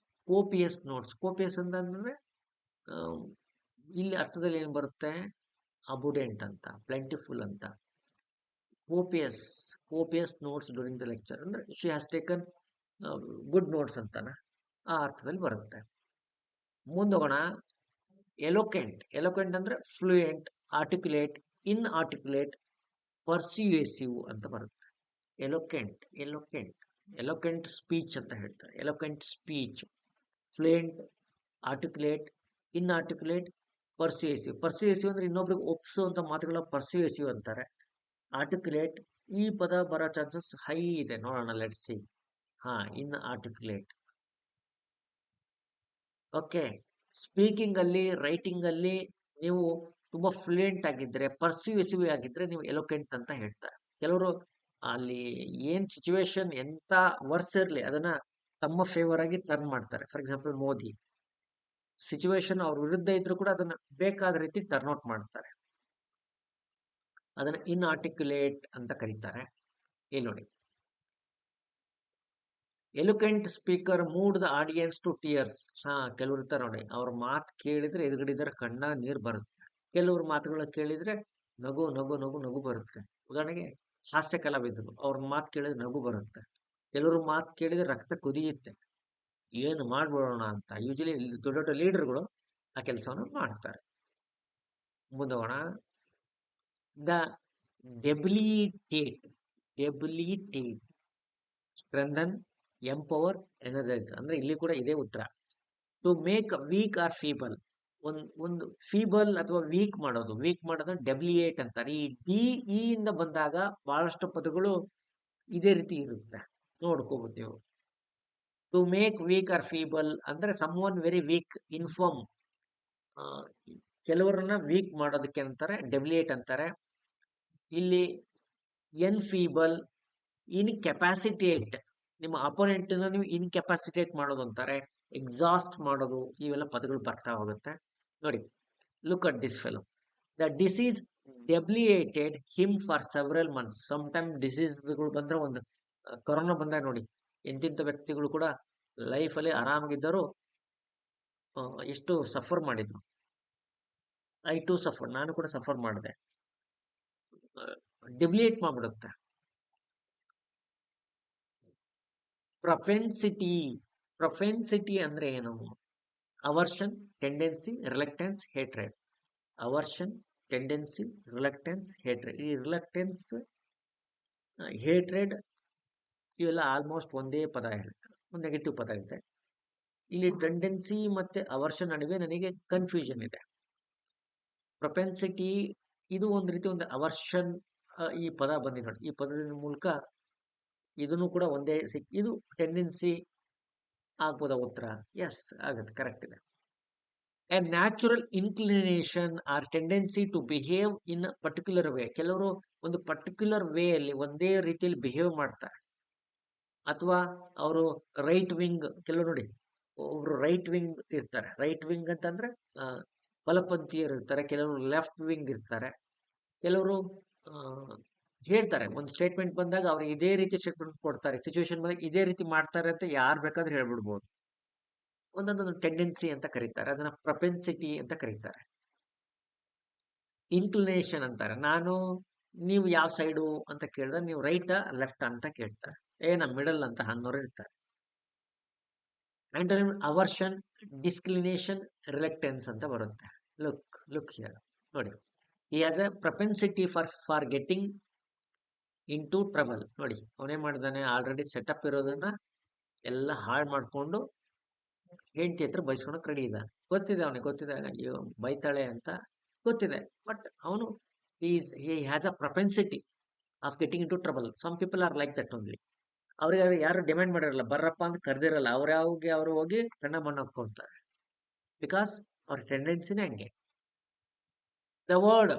Speaker 1: ಕೋಪಿಯಸ್ ಅಂತಂದ್ರೆ ಇಲ್ಲಿ ಅರ್ಥದಲ್ಲಿ ಏನು ಬರುತ್ತೆ? ಅಬುಡೆಂಟ್ ಅಂತ, ಪ್ಲೆಂಟಿಫುಲ್ ಅಂತ. ಕೋಪಿಯಸ್ ನೋಟ್ಸ್ ಡ್ಯೂರಿಂಗ್ ದ ಲೆಕ್ಚರ್ ಅಂದ್ರೆ she has taken good notes ಅಂತಾನ, ಆ ಅರ್ಥದಲ್ಲಿ ಬರುತ್ತೆ. ಮುಂದೋಗೋಣ. ಎಲೋಕೆಂಟ್ ಅಂದ್ರೆ ಫ್ಲೂಯೆಂಟ್, ಆರ್ಟಿಕ್ಯುಲೇಟ್, ಇನ್ಆರ್ಟಿಕ್ಯುಲೇಟ್, ಪರ್ಸ್ಯೂಯೇಸಿವ್ ಅಂತ ಬರುತ್ತೆ. ಎಲೋಕೆಂಟ್ ಸ್ಪೀಚ್ ಅಂತ ಹೇಳ್ತಾರೆ. ಎಲೋಕೆಂಟ್ ಸ್ಪೀಚ್, ಫ್ಲೂಯೆಂಟ್, ಆರ್ಟಿಕ್ಯುಲೇಟ್, ಇನ್ಆರ್ಟಿಕ್ಯುಲೇಟ್, ಪರ್ಸ್ಯೂಯೇಸಿವ್ ಅಂದ್ರೆ ಇನ್ನೊಬ್ರಿಗೆ ಒಪ್ಪಿಸುವಂತ ಮಾತುಗಳ ಪರ್ಸ್ಯೂಯೇಸಿವ್ ಅಂತಾರೆ. ಆರ್ಟಿಕ್ಯುಲೇಟ್, ಈ ಪದ ಬರೋ ಚಾನ್ಸಸ್ ಹೈ ಇದೆ. ನೋಡೋಣ, ಲೆಟ್ಸ್ ಸಿ. ಇನ್ಆರ್ಟಿಕ್ಯುಲೇಟ್. ಓಕೆ. ಸ್ಪೀಕಿಂಗ್ ಅಲ್ಲಿ, ರೈಟಿಂಗ್ ಅಲ್ಲಿ ನೀವು ತುಂಬಾ ಫ್ಲೂಯೆಂಟ್ ಆಗಿದ್ರೆ, ಪರ್ಸ್ಯೂಸಿವ್ ಆಗಿದ್ರೆ ನೀವು ಎಲೋಕೆಂಟ್ ಅಂತ ಹೇಳ್ತಾರೆ. ಕೆಲವರು ಅಲ್ಲಿ ಏನ್ ಸಿಚುವೇಶನ್, ಎಂತ ವರ್ಸ್ ಇರ್ಲಿ ಅದನ್ನ ತಮ್ಮ ಫೇವರ್ ಆಗಿ ಟರ್ನ್ ಮಾಡ್ತಾರೆ. ಫಾರ್ ಎಕ್ಸಾಂಪಲ್ ಮೋದಿ, ಸಿಚುವೇಶನ್ ಅವ್ರ ವಿರುದ್ಧ ಇದ್ರು ಕೂಡ ಅದನ್ನ ಬೇಕಾದ ರೀತಿ ಟರ್ನ್ ಔಟ್ ಮಾಡ್ತಾರೆ. ಅದನ್ನ ಇನ್ಆರ್ಟಿಕ್ಯುಲೇಟ್ ಅಂತ ಕರೀತಾರೆ. ಇಲ್ಲಿ ನೋಡಿ, eloquent speaker moved the audience to tears. ಕೆಲವ್ರು ಇರ್ತಾರೆ ನೋಡಿ, ಅವ್ರ ಮಾತು ಕೇಳಿದ್ರೆ ಎದುರುಗಡೆ ಕಣ್ಣ ನೀರು ಬರುತ್ತೆ. ಕೆಲವ್ರ ಮಾತುಗಳ ಕೇಳಿದ್ರೆ ನಗು ಬರುತ್ತೆ. ಉದಾಹರಣೆಗೆ ಹಾಸ್ಯ ಕಲಾವಿದರು, ಅವ್ರ ಮಾತು ಕೇಳಿದ್ರೆ ನಗು ಬರುತ್ತೆ. ಕೆಲವ್ರ ಮಾತು ಕೇಳಿದ್ರೆ ರಕ್ತ ಕುದಿಯುತ್ತೆ, ಏನು ಮಾಡ್ಬಿಡೋಣ ಅಂತ. ಯೂಶಲಿ ದೊಡ್ಡ ಲೀಡರ್ಗಳು ಆ ಕೆಲಸವನ್ನು ಮಾಡ್ತಾರೆ. ಮುಂದೋಗೋಣ. The debilitate, strengthen, empower, energise ಅಂದ್ರೆ ಇಲ್ಲಿ ಕೂಡ ಇದೇ ಉತ್ತರ. To make weak or feeble, ಒಂದು ಫೀಬಲ್ ಅಥವಾ ವೀಕ್ ಮಾಡೋದು ಡೆಬ್ಲಿಯೇಟ್ ಅಂತಾರೆ. ಈ ಡಿ ಇಂದ ಬಂದಾಗ ಬಹಳಷ್ಟು ಪದಗಳು ಇದೇ ರೀತಿ ಇರುತ್ತೆ, ನೋಡ್ಕೋಬಹುದು ನೀವು. To make weak or feeble ಅಂದ್ರೆ someone very weak, infirm, ಕೆಲವರನ್ನ ವೀಕ್ ಮಾಡೋದಕ್ಕೆ ಅಂತಾರೆ ಡೆಬ್ಲಿಯೇಟ್ ಅಂತಾರೆ. ಇಲ್ಲಿ ಎನ್ಫೀಬಲ್, ಇನ್ಕೆಪಾಸಿಟೇಟ್, ನಿಮ್ಮ ಅಪೋನೆಂಟ್ನ ನೀವು ಇನ್ಕೆಪಾಸಿಟೇಟ್ ಮಾಡೋದು ಅಂತಾರೆ, ಎಕ್ಸಾಸ್ಟ್ ಮಾಡೋದು, ಇವೆಲ್ಲ ಪದಗಳು ಬರ್ತಾ ಹೋಗುತ್ತೆ ನೋಡಿ. Look at this fellow. The disease debilitated him for several months. Some time ಡಿಸೀಸ್ಗಳು ಬಂದ್ರೆ, ಒಂದು ಕೊರೋನಾ ಬಂದಾಗ ನೋಡಿ, ಎಂತಿಂಥ ವ್ಯಕ್ತಿಗಳು ಕೂಡ ಲೈಫಲ್ಲಿ ಆರಾಮಾಗಿದ್ದರು ಎಷ್ಟು ಸಫರ್ ಮಾಡಿದ್ರು. ಐ ಟು ಸಫರ್, ನಾನು ಕೂಡ ಸಫರ್ ಮಾಡಿದೆ. ಡೆಬ್ಲಿಯೇಟ್ ಮಾಡ್ಬಿಡುತ್ತೆ. ಪ್ರೊಫೆನ್ಸಿಟಿ ಅಂದ್ರೆ ಏನು? Aversion, tendency, reluctance, hatred. Aversion, tendency, reluctance, hatred. ಈ ರಿಲಕ್ಟೆನ್ಸ್, ಹೇಟ್ರೆಡ್ ಇವೆಲ್ಲ ಆಲ್ಮೋಸ್ಟ್ ಒಂದೇ ಪದ ಇರುತ್ತೆ, ಒಂದು ನೆಗೆಟಿವ್ ಪದ ಇದೆ. ಇಲ್ಲಿ ಟೆಂಡೆನ್ಸಿ ಮತ್ತೆ ಅವರ್ಷನ್ ನಡುವೆ ನನಗೆ ಕನ್ಫ್ಯೂಷನ್ ಇದೆ. ಪ್ರೊಪೆನ್ಸಿಟಿ ಇದು ಒಂದು ರೀತಿ ಒಂದು ಅವರ್ಷನ್, ಈ ಪದ ಬಂದಿದೆ ನೋಡಿ, ಈ ಪದದ ಮೂಲಕ ಇದನ್ನು ಕೂಡ ಒಂದೇ ಇದು ಟೆಂಡೆನ್ಸಿ ಆಗ್ಬೋದ ಉತ್ತರ? ಎಸ್ ಆಗುತ್ತೆ, ಕರೆಕ್ಟ್ ಇದೆ. A natural inclination or tendency to behave in particular way. ಕೆಲವರು ಒಂದು ಪರ್ಟಿಕ್ಯುಲರ್ ವೇ ಅಲ್ಲಿ ಒಂದೇ ರೀತಿಯಲ್ಲಿ ಬಿಹೇವ್ ಮಾಡ್ತಾರೆ. ಅಥವಾ ಅವರು ರೈಟ್ ವಿಂಗ್, ಕೆಲವರು ನೋಡಿ, ಒಬ್ರು ರೈಟ್ ವಿಂಗ್ ಇರ್ತಾರೆ. ರೈಟ್ ವಿಂಗ್ ಅಂತಂದ್ರೆ ಬಲಪಂಥೀಯರು ಇರ್ತಾರೆ, ಕೆಲವರು ಲೆಫ್ಟ್ ವಿಂಗ್ ಇರ್ತಾರೆ. ಕೆಲವರು ಹೇಳ್ತಾರೆ, ಒಂದು ಸ್ಟೇಟ್ಮೆಂಟ್ ಬಂದಾಗ ಅವ್ರು ಇದೇ ರೀತಿ ಸ್ಟೇಟ್ಮೆಂಟ್ ಕೊಡ್ತಾರೆ, ಸಿಚುವೇಶನ್ ಬಂದಾಗ ಇದೇ ರೀತಿ ಮಾಡ್ತಾರೆ ಅಂತ ಯಾರು ಬೇಕಾದ್ರೂ ಹೇಳ್ಬಿಡ್ಬೋದು. ಒಂದೊಂದೊಂದು ಟೆಂಡೆನ್ಸಿ ಅಂತ ಕರೀತಾರೆ, ಅದನ್ನ ಪ್ರೊಪೆನ್ಸಿಟಿ ಅಂತ ಕರೀತಾರೆ. ಇನ್ಕ್ಲಿನೇಷನ್ ಅಂತಾರೆ. ನೀವು ಯಾವ ಸೈಡು ಅಂತ ಕೇಳಿದ್ರೆ ನೀವು ರೈಟ್ ಲೆಫ್ಟ್ ಅಂತ ಕೇಳ್ತಾರೆ. ನಮ್ಮ ಮಿಡಲ್ ಅಂತ ಅನ್ನೋರು ಇರ್ತಾರೆ. ಅಂಡ್ ಅವರ್ಷನ್, ಡಿಸ್ಕ್ಲಿನೇಷನ್, ರಿಲಕ್ಟೆನ್ಸ್ ಅಂತ ಬರುತ್ತೆ. ಲುಕ್ ಹಿಯರ್ ನೋಡಿ, he has a propensity for getting into trouble. ನೋಡಿ, ಅವನೇನ್ ಮಾಡಿದಾನೆ, ಆಲ್ರೆಡಿ ಸೆಟಪ್ ಇರೋದನ್ನ ಎಲ್ಲ ಹಾಳು ಮಾಡ್ಕೊಂಡು ಹೆಂಡತಿ ಹತ್ರ ಬಯಸ್ಕೊಳಕ್ ರೆಡಿ ಇದ್ದಾನೆ. ಗೊತ್ತಿದೆ, ಅವನಿಗೆ ಗೊತ್ತಿದೆ ಅಯ್ಯೋ ಬೈತಾಳೆ ಅಂತ ಗೊತ್ತಿದೆ. ಬಟ್ ಅವನು he has a propensity of getting into trouble. Some people are like that only. ಅವ್ರಿಗೆ ಯಾರು ಡಿಮ್ಯಾಂಡ್ ಮಾಡಿರಲ್ಲ, ಬರ್ರಪ್ಪ ಅಂತ ಕರೆದಿರಲ್ಲ, ಅವ್ರು ಹೋಗಿ ಕಣ್ಣ ಮಣ್ಣು ಹಾಕೊಳ್ತಾರೆ. ಬಿಕಾಸ್ ಅವ್ರ ಟೆಂಡೆನ್ಸಿನೇ ಹಂಗೆ. ದ ವರ್ಡ್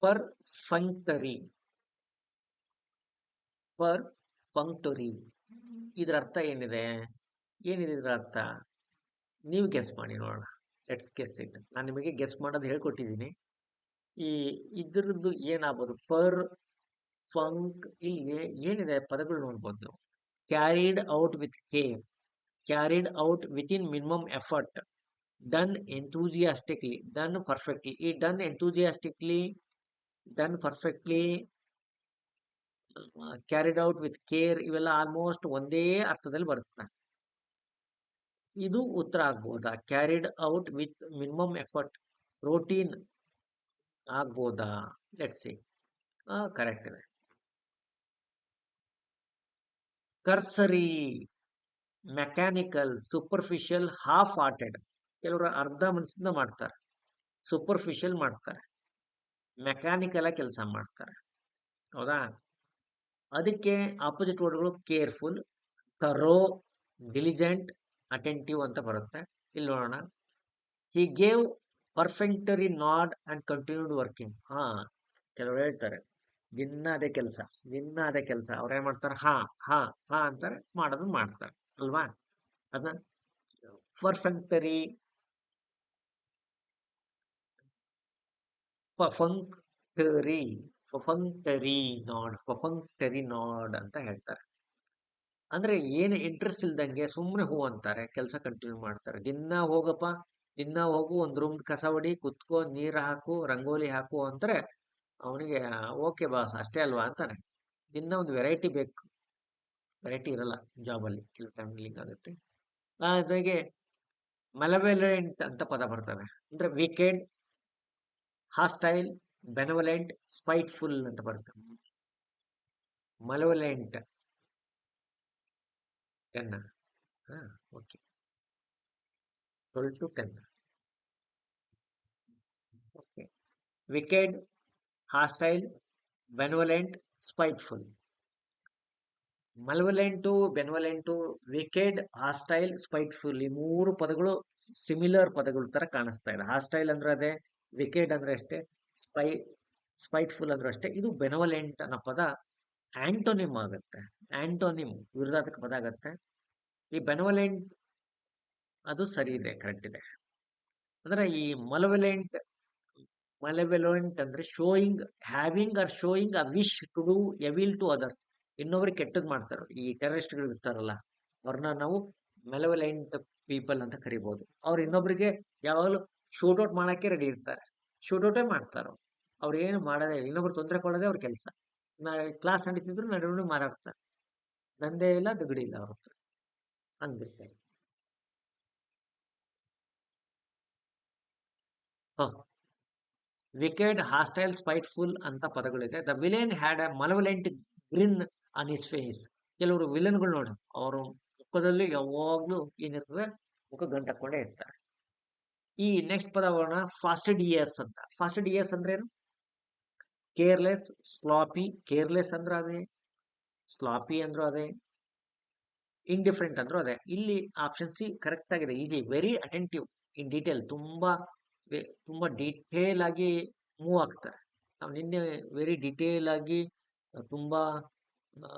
Speaker 1: ಪರ್ಫಂಕ್ಟರಿ ಇದರ ಅರ್ಥ ಏನಿದೆ ಇದರ ಅರ್ಥ? ನೀವು ಗೆಸ್ ಮಾಡಿ ನೋಡೋಣ. Let's guess it. ನಾನು ನಿಮಗೆ ಗೆಸ್ ಮಾಡೋದು ಹೇಳ್ಕೊಟ್ಟಿದ್ದೀನಿ. ಇದ್ರದ್ದು ಏನಾಗ್ಬೋದು? ಫಂಕ್, ಇಲ್ಲಿ ಏನಿದೆ ಪದಗಳು ನೋಡ್ಬೋದು ನೀವು. Carried out with care, carried out with in minimum effort, done enthusiastically, done perfectly. ಈ done enthusiastically, done perfectly, carried out with care ಇವೆಲ್ಲ ಆಲ್ಮೋಸ್ಟ್ ಒಂದೇ ಅರ್ಥದಲ್ಲಿ ಬರುತ್ತೆ. ಇದು ಉತ್ತರ ಆಗ್ಬೋದಾ? Carried out with minimum effort, routine ಆಗ್ಬೋದಾ? Let's see. ಕರೆಕ್ಟ್ ಇದೆ. Cursory, mechanical, superficial, half hearted. ಕೆಲವರು ಅರ್ಧ ಮನಸ್ಸಿಂದ ಮಾಡ್ತಾರೆ, ಸೂಪರ್ಫಿಷಿಯಲ್ ಮಾಡ್ತಾರೆ, ಮೆಕ್ಯಾನಿಕಲ್ ಕೆಲಸ ಮಾಡ್ತಾರೆ. ಹೌದಾ? ಅದಕ್ಕೆ ಆಪೋಸಿಟ್ ವರ್ಡ್ಗಳು ಕೇರ್ಫುಲ್, ಥರೋ, ಡಿಲಿಜೆಂಟ್, ಅಟೆಂಟಿವ್ ಅಂತ ಬರುತ್ತೆ. ಇಲ್ಲಿ ನೋಡೋಣ. He gave perfunctory nod and continued working. ಕೆಲವರು ಹೇಳ್ತಾರೆ ದಿನ ಅದೇ ಕೆಲಸ, ಅವ್ರೇನ್ ಮಾಡ್ತಾರೆ, ಹಾ ಅಂತಾರೆ, ಮಾಡೋದು ಮಾಡ್ತಾರೆ ಅಲ್ವಾ? ಅದನ್ನ ಪರ್ಫೆಕ್ಟರಿ ನಾಡ್ ಅಂತ ಹೇಳ್ತಾರೆ. ಅಂದ್ರೆ ಏನು ಇಂಟ್ರೆಸ್ಟ್ ಇಲ್ದಂಗೆ ಸುಮ್ಮನೆ ಹೂ ಅಂತಾರೆ, ಕೆಲಸ ಕಂಟಿನ್ಯೂ ಮಾಡ್ತಾರೆ. ದಿನ ಹೋಗು, ಒಂದ್ ರೂಮ್ ಕಸ ಹೊಡಿ, ಕುತ್ಕೋ, ನೀರ್ ಹಾಕು, ರಂಗೋಲಿ ಹಾಕು ಅಂತಾರೆ. ಅವನಿಗೆ ಓಕೆ ಬಾಸ್ ಅಷ್ಟೇ ಅಲ್ವಾ ಅಂತಾನೆ. ದಿನ ಒಂದು ವೆರೈಟಿ ಬೇಕು, ವೆರೈಟಿ ಇರಲ್ಲ ಜಾಬಲ್ಲಿ, ಕೆಲವು ಟೈಮ್ ಆಗುತ್ತೆ. ಅದಾಗೆ ಮೆಲವೆಲೆಂಟ್ ಅಂತ ಪದ ಬರ್ತದೆ. ಅಂದ್ರೆ ವಿಕೆಡ್, ಹಾಸ್ಟೈಲ್, ಬೆನವಲೆಂಟ್, ಸ್ಪೈಟ್ಫುಲ್ ಅಂತ ಬರ್ತದೆ. Malevolent 10. Okay, 12 to 10. Okay, wicked, hostile, benevolent, spiteful. Malevolent, benevolent, wicked, hostile, spiteful ಈ ಮೂರು ಪದಗಳು ಸಿಮಿಲರ್ ಪದಗಳ ತರ ಕಾಣಿಸ್ತಾ ಇದೆ. ಹಾಸ್ಟೈಲ್ ಅಂದ್ರೆ ಅದೇ, ವಿಕೆಡ್ ಅಂದ್ರೆ ಅಷ್ಟೇ, ಸ್ಪೈಟ್ಫುಲ್ ಅಂದ್ರೂ ಅಷ್ಟೇ. ಇದು ಬೆನವಲೆಂಟ್ ಅನ್ನೋ ಪದ ಆಂಟೋನಿಮ್ ಆಗುತ್ತೆ. ಆಂಟೋನಿಮ್ ವಿರುದ್ಧಾರ್ಥಕ ಪದ ಆಗುತ್ತೆ. ಈ ಬೆನವಲೆಂಟ್ ಅದು ಸರಿ ಇದೆ, ಕರೆಕ್ಟ್ ಇದೆ. ಅಂದ್ರೆ ಈ ಮಲೆವೆಲೆಂಟ್ ಅಂದ್ರೆ showing, having or showing a wish to do evil to others. ಇನ್ನೊಬ್ರಿಗೆ ಕೆಟ್ಟದ್ ಮಾಡ್ತಾರೆ. ಈ ಟೆರರಿಸ್ಟ್ಗಳು ಇರ್ತಾರಲ್ಲ, ಅವ್ರನ್ನ ನಾವು ಮೆಲೆವೆಲೆಂಟ್ ಪೀಪಲ್ ಅಂತ ಕರಿಬಹುದು. ಅವ್ರು ಇನ್ನೊಬ್ರಿಗೆ ಯಾವಾಗಲೂ ಶೂಟ್ಔಟ್ ಮಾಡಕ್ಕೆ ರೆಡಿ ಇರ್ತಾರೆ. ಶೂಟ್ಔಟೇ ಮಾಡ್ತಾರೋ, ಅವ್ರು ಏನು ಮಾಡೋದೇ ಇಲ್ಲ. ಇನ್ನೊಬ್ರು ತೊಂದರೆ ಕೊಡೋದೇ ಅವ್ರ ಕೆಲಸ. ಕ್ಲಾಸ್ ನಡೀತಿದ್ರು ನಡುವೆ ಮಾತಾಡ್ತಾರೆ. ನಂದೇ ಇಲ್ಲ ದುಗಡಿ ಇಲ್ಲ ಅವ್ರ ಹತ್ರ, ಹಂಗಿರುತ್ತೆ. ಹ ವಿಕೆಡ್, ಹಾಸ್ಟೈಲ್, ಸ್ಪೈಟ್ಫುಲ್ ಅಂತ ಪದಗಳಿದೆ. The villain had a malevolent grin on his face. ಕೆಲವರು ವಿಲನ್ಗಳು ನೋಡಿ, ಅವರು ಮುಖದಲ್ಲಿ ಯಾವಾಗ್ಲೂ ಏನಿರ್ತದೆ, ಮುಖ ಗಂಟು ಹಾಕೊಂಡೇ ಇರ್ತಾರೆ. ಈ ನೆಕ್ಸ್ಟ್ ಪದ ಹೋಗೋಣ, ಫಾಸ್ಟಿಡಿಯಸ್ ಅಂತ. ಫಾಸ್ಟಿಡಿಯಸ್ ಅಂದ್ರೆ ಏನು? ಕೇರ್ಲೆಸ್, ಸ್ಲಾಪಿ. ಕೇರ್ಲೆಸ್ ಅಂದ್ರೂ ಅದೇ, ಸ್ಲಾಪಿ ಅಂದ್ರೂ ಅದೇ, ಇಂಡಿಫರೆಂಟ್ ಅಂದ್ರೂ ಅದೇ. ಇಲ್ಲಿ ಆಪ್ಷನ್ ಸಿ ಕರೆಕ್ಟ್ ಆಗಿದೆ. Easy, very attentive in detail. ತುಂಬಾ ಡೀಟೇಲ್ ಆಗಿ ಮೂವ್ ಆಗ್ತಾರೆ. ನಾವು ನಿನ್ನೆ ವೆರಿ ಡೀಟೇಲ್ ಆಗಿ ತುಂಬಾ ಆ,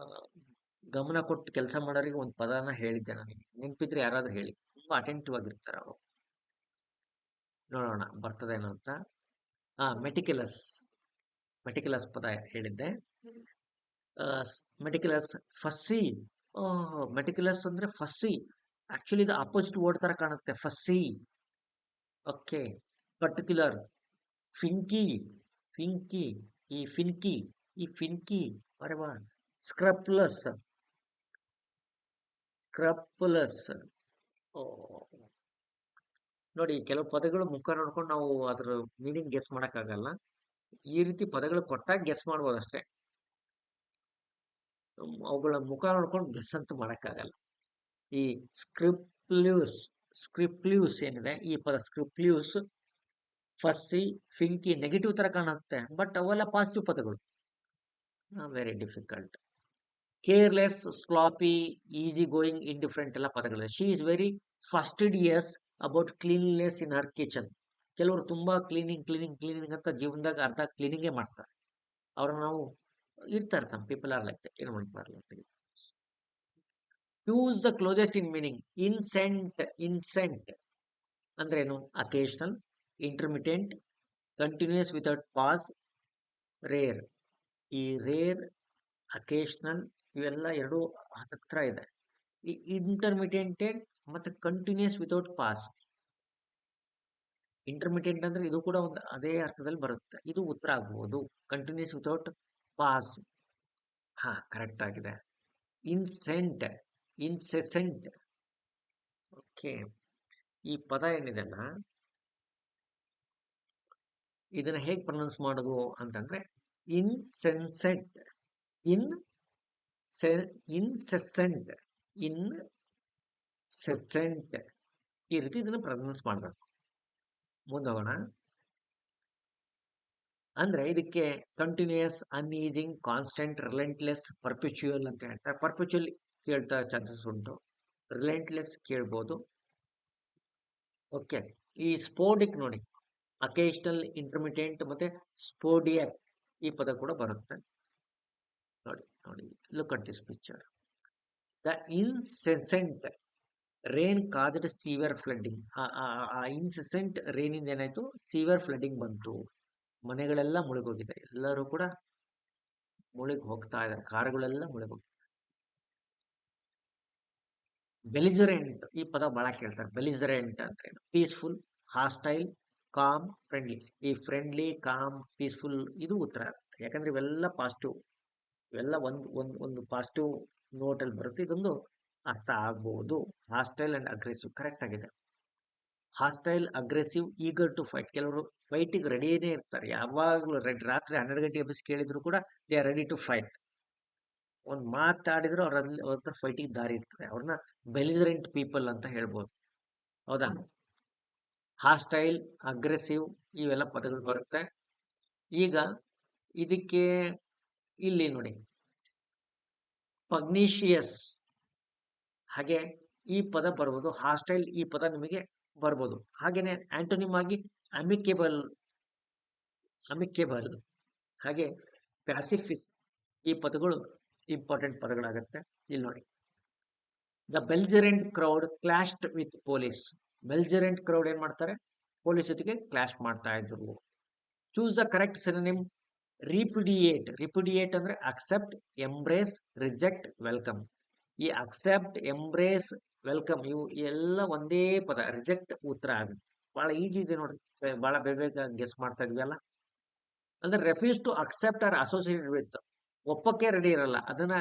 Speaker 1: ಗಮನ ಕೊಟ್ಟು ಕೆಲಸ ಮಾಡೋರಿಗೆ ಒಂದು ಪದನ ಹೇಳಿದ್ದೆ ನನಗೆ, ನೆನಪಿದ್ರೆ ಯಾರಾದ್ರೂ ಹೇಳಿ. ತುಂಬಾ ಅಟೆಂಟಿವ್ ಆಗಿರ್ತಾರೆ ಅವರು. ನೋಡೋಣ ಬರ್ತದೇನೋ ಅಂತ. ಮೆಟಿಕ್ಯುಲಸ್, ಮೆಟಿಕ್ಯುಲಸ್ ಪದ ಹೇಳಿದ್ದೆ. Meticulous, fussy. ಮೆಟಿಕ್ಯುಲಸ್ ಅಂದ್ರೆ ಫಸ್ಸಿ. ಆಕ್ಚುಲಿ ಇದು ಅಪೋಸಿಟ್ ವರ್ಡ್ ತರ ಕಾಣುತ್ತೆ, ಫಸ್ಸಿ. ಓಕೆ. ಪರ್ಟಿಕ್ಯುಲರ್, ಫಿಂಕಿ. ಫಿಂಕಿ, ಈ ಫಿನ್ಕಿ, ಈ ಫಿನ್ಕಿ. ಅರೆ ವಾ. ಸ್ಕ್ರಪ್ಲಸ್, ಸ್ಕ್ರಪ್ಲಸ್. ನೋಡಿ, ಕೆಲವು ಪದಗಳು ಮುಖ ನೋಡ್ಕೊಂಡು ನಾವು ಅದ್ರ ಮೀನಿಂಗ್ ಗೆಸ್ ಮಾಡಕ್ಕಾಗಲ್ಲ. ಈ ರೀತಿ ಪದಗಳು ಕೊಟ್ಟಾಗ ಗೆಸ್ ಮಾಡ್ಬೋದು ಅಷ್ಟೇ. ಅವುಗಳ ಮುಖ ನೋಡ್ಕೊಂಡು ಗೆಸ್ ಅಂತೂ ಮಾಡಕ್ಕಾಗಲ್ಲ. ಈ ಸ್ಕ್ರಿಪ್ಲ್ಯೂಸ್, ಸ್ಕ್ರಿಪ್ಲ್ಯೂಸ್ ಏನಿದೆ ಈ ಪದ, ಸ್ಕ್ರಿಪ್ಲ್ಯೂಸ್, ಫಸ್ಸಿ, ಫಿಂಕಿ ನೆಗೆಟಿವ್ ತರ ಕಾಣುತ್ತೆ, ಬಟ್ ಅವೆಲ್ಲ ಪಾಸಿಟಿವ್ ಪದಗಳು. Very difficult. Careless, sloppy, easy going, indifferent ಎಲ್ಲ ಪದಗಳಿದೆ. She is very fastidious about cleanliness in her kitchen. ಕೆಲವರು ತುಂಬಾ ಕ್ಲೀನಿಂಗ್ ಅಂತ ಜೀವನದಾಗ ಅರ್ಧ ಕ್ಲೀನಿಂಗೇ ಮಾಡ್ತಾರೆ. ಅವ್ರನ್ನ ನಾವು ಇರ್ತಾರೆ, ಸಮ್ ಪೀಪಲ್ ಆರ್ ಲೈಕ್ ಏನು ಮಾಡ್ತಾರೆ. Use the closest in meaning. Incessant, incessant ಅಂದ್ರೇನು? Occasional, intermittent, continuous without pause, rare. ಈ ರೇರ್, ಅಕೇಶನಲ್ ಇವೆಲ್ಲ ಎರಡು ಹತ್ರ ಇದೆ. ಈ ಇಂಟರ್ಮಿಟೆಂಟೆಡ್ ಮತ್ತೆ ಕಂಟಿನ್ಯೂಸ್ ವಿತೌಟ್ ಪಾಸ್. ಇಂಟರ್ಮಿಟೆಂಟ್ ಅಂದ್ರೆ ಇದು ಕೂಡ ಒಂದು ಅದೇ ಅರ್ಥದಲ್ಲಿ ಬರುತ್ತೆ. ಇದು ಉತ್ತರ ಆಗ್ಬಹುದು. ಕಂಟಿನ್ಯೂಸ್ ವಿತೌಟ್ ಪಾಸ್, ಕರೆಕ್ಟ್ ಆಗಿದೆ. ಇನ್ಸೆಂಟ್, ಇನ್ಸೆಸೆಂಟ್. ಓಕೆ. ಈ ಪದ ಏನಿದೆಲ್ಲ, ಇದನ್ನ ಹೇಗೆ ಪ್ರೊನೌನ್ಸ್ ಮಾಡೋದು ಅಂತಂದ್ರೆ ಇನ್ಸೆನ್ಸೆಂಟ್, ಇನ್ಸೆಸೆಂಟ್, ಇನ್ಸೆಸೆಂಟ್. ಈ ರೀತಿ ಇದನ್ನ ಪ್ರೊನೌನ್ಸ್ ಮಾಡಬೇಕು. ಮುಂದೋಗೋಣ. ಅಂದ್ರೆ ಇದಕ್ಕೆ ಕಂಟಿನ್ಯೂಯಸ್, ಅನ್ಈಸಿಂಗ್, ಕಾನ್ಸ್ಟೆಂಟ್, ರಿಲೆಂಟ್ಲೆಸ್, ಪರ್ಪೆಚುಯಲ್ ಅಂತ ಹೇಳ್ತಾರೆ. ಪರ್ಪೆಚುಯಲ್ ಕೇಳ್ತಾ ಚಾನ್ಸಸ್ ಉಂಟು, ರಿಲೆಂಟ್ಲೆಸ್ ಕೇಳ್ಬೋದು. ಓಕೆ. ಈ ಸ್ಪೋಡಿಕ್ ನೋಡಿ, ಅಕೇಶನಲ್, ಇಂಟರ್ಮಿಟೆಂಟ್ ಮತ್ತೆ ಸ್ಪೋಡಿಯಕ್ ಈ ಪದ ಕೂಡ ಬರುತ್ತೆ. ನೋಡಿ ನೋಡಿ, look at this picture. The incessant rain caused severe flooding. ಆ ಇನ್ಸೆಸೆಂಟ್ ರೇನ್ ಇಂದ ಏನಾಯ್ತು? ಸಿವಿಯರ್ ಫ್ಲಡ್ಡಿಂಗ್ ಬಂತು. ಮನೆಗಳೆಲ್ಲ ಮುಳುಗೋಗಿದೆ, ಎಲ್ಲರೂ ಕೂಡ ಮುಳುಗಿ ಹೋಗ್ತಾ ಇದ್ದಾರೆ, ಕಾರುಗಳೆಲ್ಲ ಮುಳುಗೋಗಿದೆ. ಬೆಲಿಜರೆಂಟ್ ಈ ಪದ ಬಹಳ ಕೇಳ್ತಾರೆ. ಬೆಲಿಜರೆಂಟ್ ಅಂದ್ರೆ ಪೀಸ್ಫುಲ್, ಹಾಸ್ಟೈಲ್, ಕಾಮ್, ಫ್ರೆಂಡ್ಲಿ. ಈ ಫ್ರೆಂಡ್ಲಿ, ಕಾಮ್, ಪೀಸ್ಫುಲ್ ಇದು ಉತ್ತರ ಆಗುತ್ತೆ. ಯಾಕಂದ್ರೆ ಇವೆಲ್ಲ ಪಾಸಿಟಿವ್, ಇವೆಲ್ಲ ಒಂದು ಪಾಸಿಟಿವ್ ನೋಟ್ ಅಲ್ಲಿ ಬರುತ್ತೆ. ಇದೊಂದು ಅರ್ಥ ಆಗ್ಬಹುದು. ಹಾಸ್ಟೈಲ್ ಅಂಡ್ ಅಗ್ರೆಸಿವ್ ಕರೆಕ್ಟ್ ಆಗಿದೆ. Hostile, aggressive, eager to fight. ಕೆಲವರು ಫೈಟಿಗೆ ರೆಡಿನೇ ಇರ್ತಾರೆ, ಯಾವಾಗಲೂ ರಾತ್ರಿ 12 ಗಂಟೆ ಎಬ್ಬಿಸಿ ಕೇಳಿದ್ರು ಕೂಡ they are ready to fight. ಒಂದು ಮಾತಾಡಿದ್ರು ಅವ್ರ ಫೈಟಿಗೆ ದಾರಿ ಇರ್ತದೆ. ಅವ್ರನ್ನ ಬೆಲಿಜರೆಂಟ್ ಪೀಪಲ್ ಅಂತ ಹೇಳ್ಬೋದು, ಹೌದಾ? ಹಾಸ್ಟೈಲ್, ಅಗ್ರೆಸಿವ್ ಇವೆಲ್ಲ ಪದಗಳು ಬರುತ್ತೆ. ಈಗ ಇದಕ್ಕೆ ಇಲ್ಲಿ ನೋಡಿ, ಪಗ್ನೀಷಿಯಸ್ ಹಾಗೆ ಈ ಪದ ಬರ್ಬೋದು. ಹಾಸ್ಟೈಲ್ ಈ ಪದ ನಿಮಗೆ ಬರ್ಬೋದು. ಹಾಗೇನೆ ಆಂಟೋನಿಮ್ ಆಗಿ ಅಮಿಕೇಬಲ್, ಅಮಿಕೇಬಲ್, ಹಾಗೆ ಪ್ಯಾಸಿಫಿಕ್ ಈ ಪದಗಳು ಇಂಪಾರ್ಟೆಂಟ್ ಪದಗಳಾಗುತ್ತೆ. ಇಲ್ಲಿ ನೋಡಿ, the belligerent crowd clashed with police. Belligerent crowd ಏನ್ ಮಾಡ್ತಾರೆ, ಪೊಲೀಸ್ ಜೊತೆಗೆ ಕ್ಲಾಶ್ ಮಾಡ್ತಾ ಇದ್ರು. Choose the correct synonym. Repudiate. Repudiate ಅಂದ್ರೆ ಅಕ್ಸೆಪ್ಟ್, ಎಂಬ್ರೇಸ್, ರಿಜೆಕ್ಟ್, ವೆಲ್ಕಮ್. ಈ ಅಕ್ಸೆಪ್ಟ್, ಎಂಬ್ರೇಸ್, ವೆಲ್ಕಮ್ ಇವು ಎಲ್ಲ ಒಂದೇ ಪದ. ರಿಜೆಕ್ಟ್ ಉತ್ತರ ಆಗುತ್ತೆ. ಬಹಳ ಈಸಿ ಇದೆ ನೋಡ್ರಿ, ಬಹಳ ಬೇಗ ಗೆಸ್ ಮಾಡ್ತಾ ಇದ್ವಿ. ಅಂದ್ರೆ refuse to accept or associated with, ಒಪ್ಪಕ್ಕೆ ರೆಡಿ ಇರಲ್ಲ, ಅದನ್ನ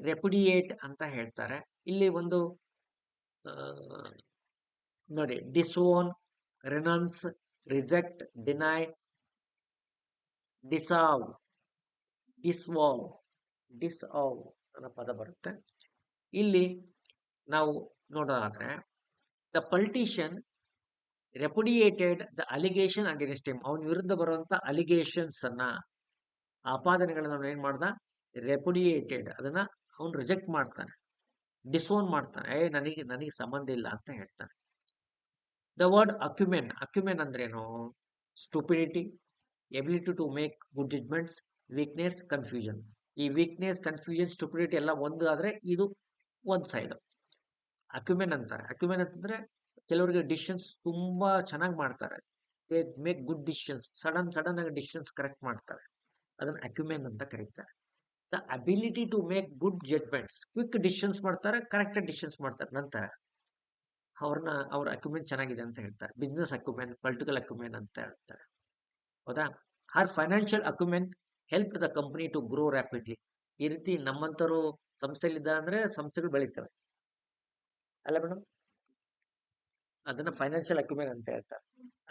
Speaker 1: ರೆಪುಡಿಯೇಟ್ ಅಂತ ಹೇಳ್ತಾರೆ. ಇಲ್ಲಿ ಒಂದು ನೋಡಿ, ಡಿಸೋನ್, ರಿನನ್ಸ್, ರಿಜೆಕ್ಟ್, ಡಿನೈ, ಡಿಸಾವ್, ಡಿಸ್ವಾವ್, ಡಿಸ್ಆವ್ ಅನ್ನೋ ಪದ ಬರುತ್ತೆ. ಇಲ್ಲಿ ನಾವು ನೋಡೋದಾದ್ರೆ, the politician repudiated the allegation against him. ಅವನ ವಿರುದ್ಧ ಬರುವಂತ ಅಲಿಗೇಷನ್ಸ್ ಅನ್ನ, ಆಪಾದನೆಗಳನ್ನ ಏನ್ ಮಾಡ್ದ, ರೆಪುಡಿಯೇಟೆಡ್, ಅದನ್ನ ಅವನು ರಿಜೆಕ್ಟ್ ಮಾಡ್ತಾನೆ, ಡಿಸೋನ್ ಮಾಡ್ತಾನೆ. ನನಗೆ ಸಂಬಂಧ ಇಲ್ಲ ಅಂತ ಹೇಳ್ತಾನೆ. The word acumen. ಅಕ್ಯುಮೆನ್ ಅಂದ್ರೇನು? Stupidity, ability to make good judgments, weakness, confusion. ಈ ವೀಕ್ನೆಸ್, ಕನ್ಫ್ಯೂಷನ್, ಸ್ಟುಪಿಡಿಟಿ ಎಲ್ಲ ಒಂದು ಆದ್ರೆ ಇದು ಒಂದ್ ಸೈಡ್ ಅಕ್ಯುಮೆನ್ ಅಂತಾರೆ. ಅಕ್ಯುಮೆನ್ ಅಂತಂದ್ರೆ ಕೆಲವರಿಗೆ ಡಿಸಿಷನ್ಸ್ ತುಂಬಾ ಚೆನ್ನಾಗಿ ಮಾಡ್ತಾರೆ, they make good decisions, sudden ಆಗಿ ಡಿಸಿಷನ್ಸ್ ಕರೆಕ್ಟ್ ಮಾಡ್ತಾರೆ, ಅದನ್ನ ಅಕ್ಯುಮೆನ್ ಅಂತ ಕರೀತಾರೆ. The ability to make good judgments, quick decisions ಮಾಡ್ತಾರೆ, ಕರೆಕ್ಟ್ ಡಿಸಿಷನ್ಸ್ ಮಾಡ್ತಾರೆ. ನಂತರ ಅವ್ರ ಅಕ್ಯುಮೆನ್ ಚೆನ್ನಾಗಿದೆ ಅಂತ ಹೇಳ್ತಾರೆ. ಬಿಸ್ನೆಸ್ ಅಕ್ಯುಮೆನ್, ಪೊಲಿಟಿಕಲ್ ಅಕ್ಯುಮೆನ್ ಅಂತ ಹೇಳ್ತಾರೆ. ಹೌದಾ? Her financial acumen help the company to grow rapidly. ಈ ರೀತಿ ನಮ್ಮಂತರು ಸಂಸ್ಥೆಲಿದ್ದ ಅಂದ್ರೆ ಸಂಸ್ಥೆಗಳು ಬೆಳೀತವೆ ಅಲ್ಲ ಮೇಡಮ್? ಅದನ್ನ ಫೈನಾನ್ಷಿಯಲ್ ಅಕ್ಯುಮೆನ್ ಅಂತ ಹೇಳ್ತಾರೆ.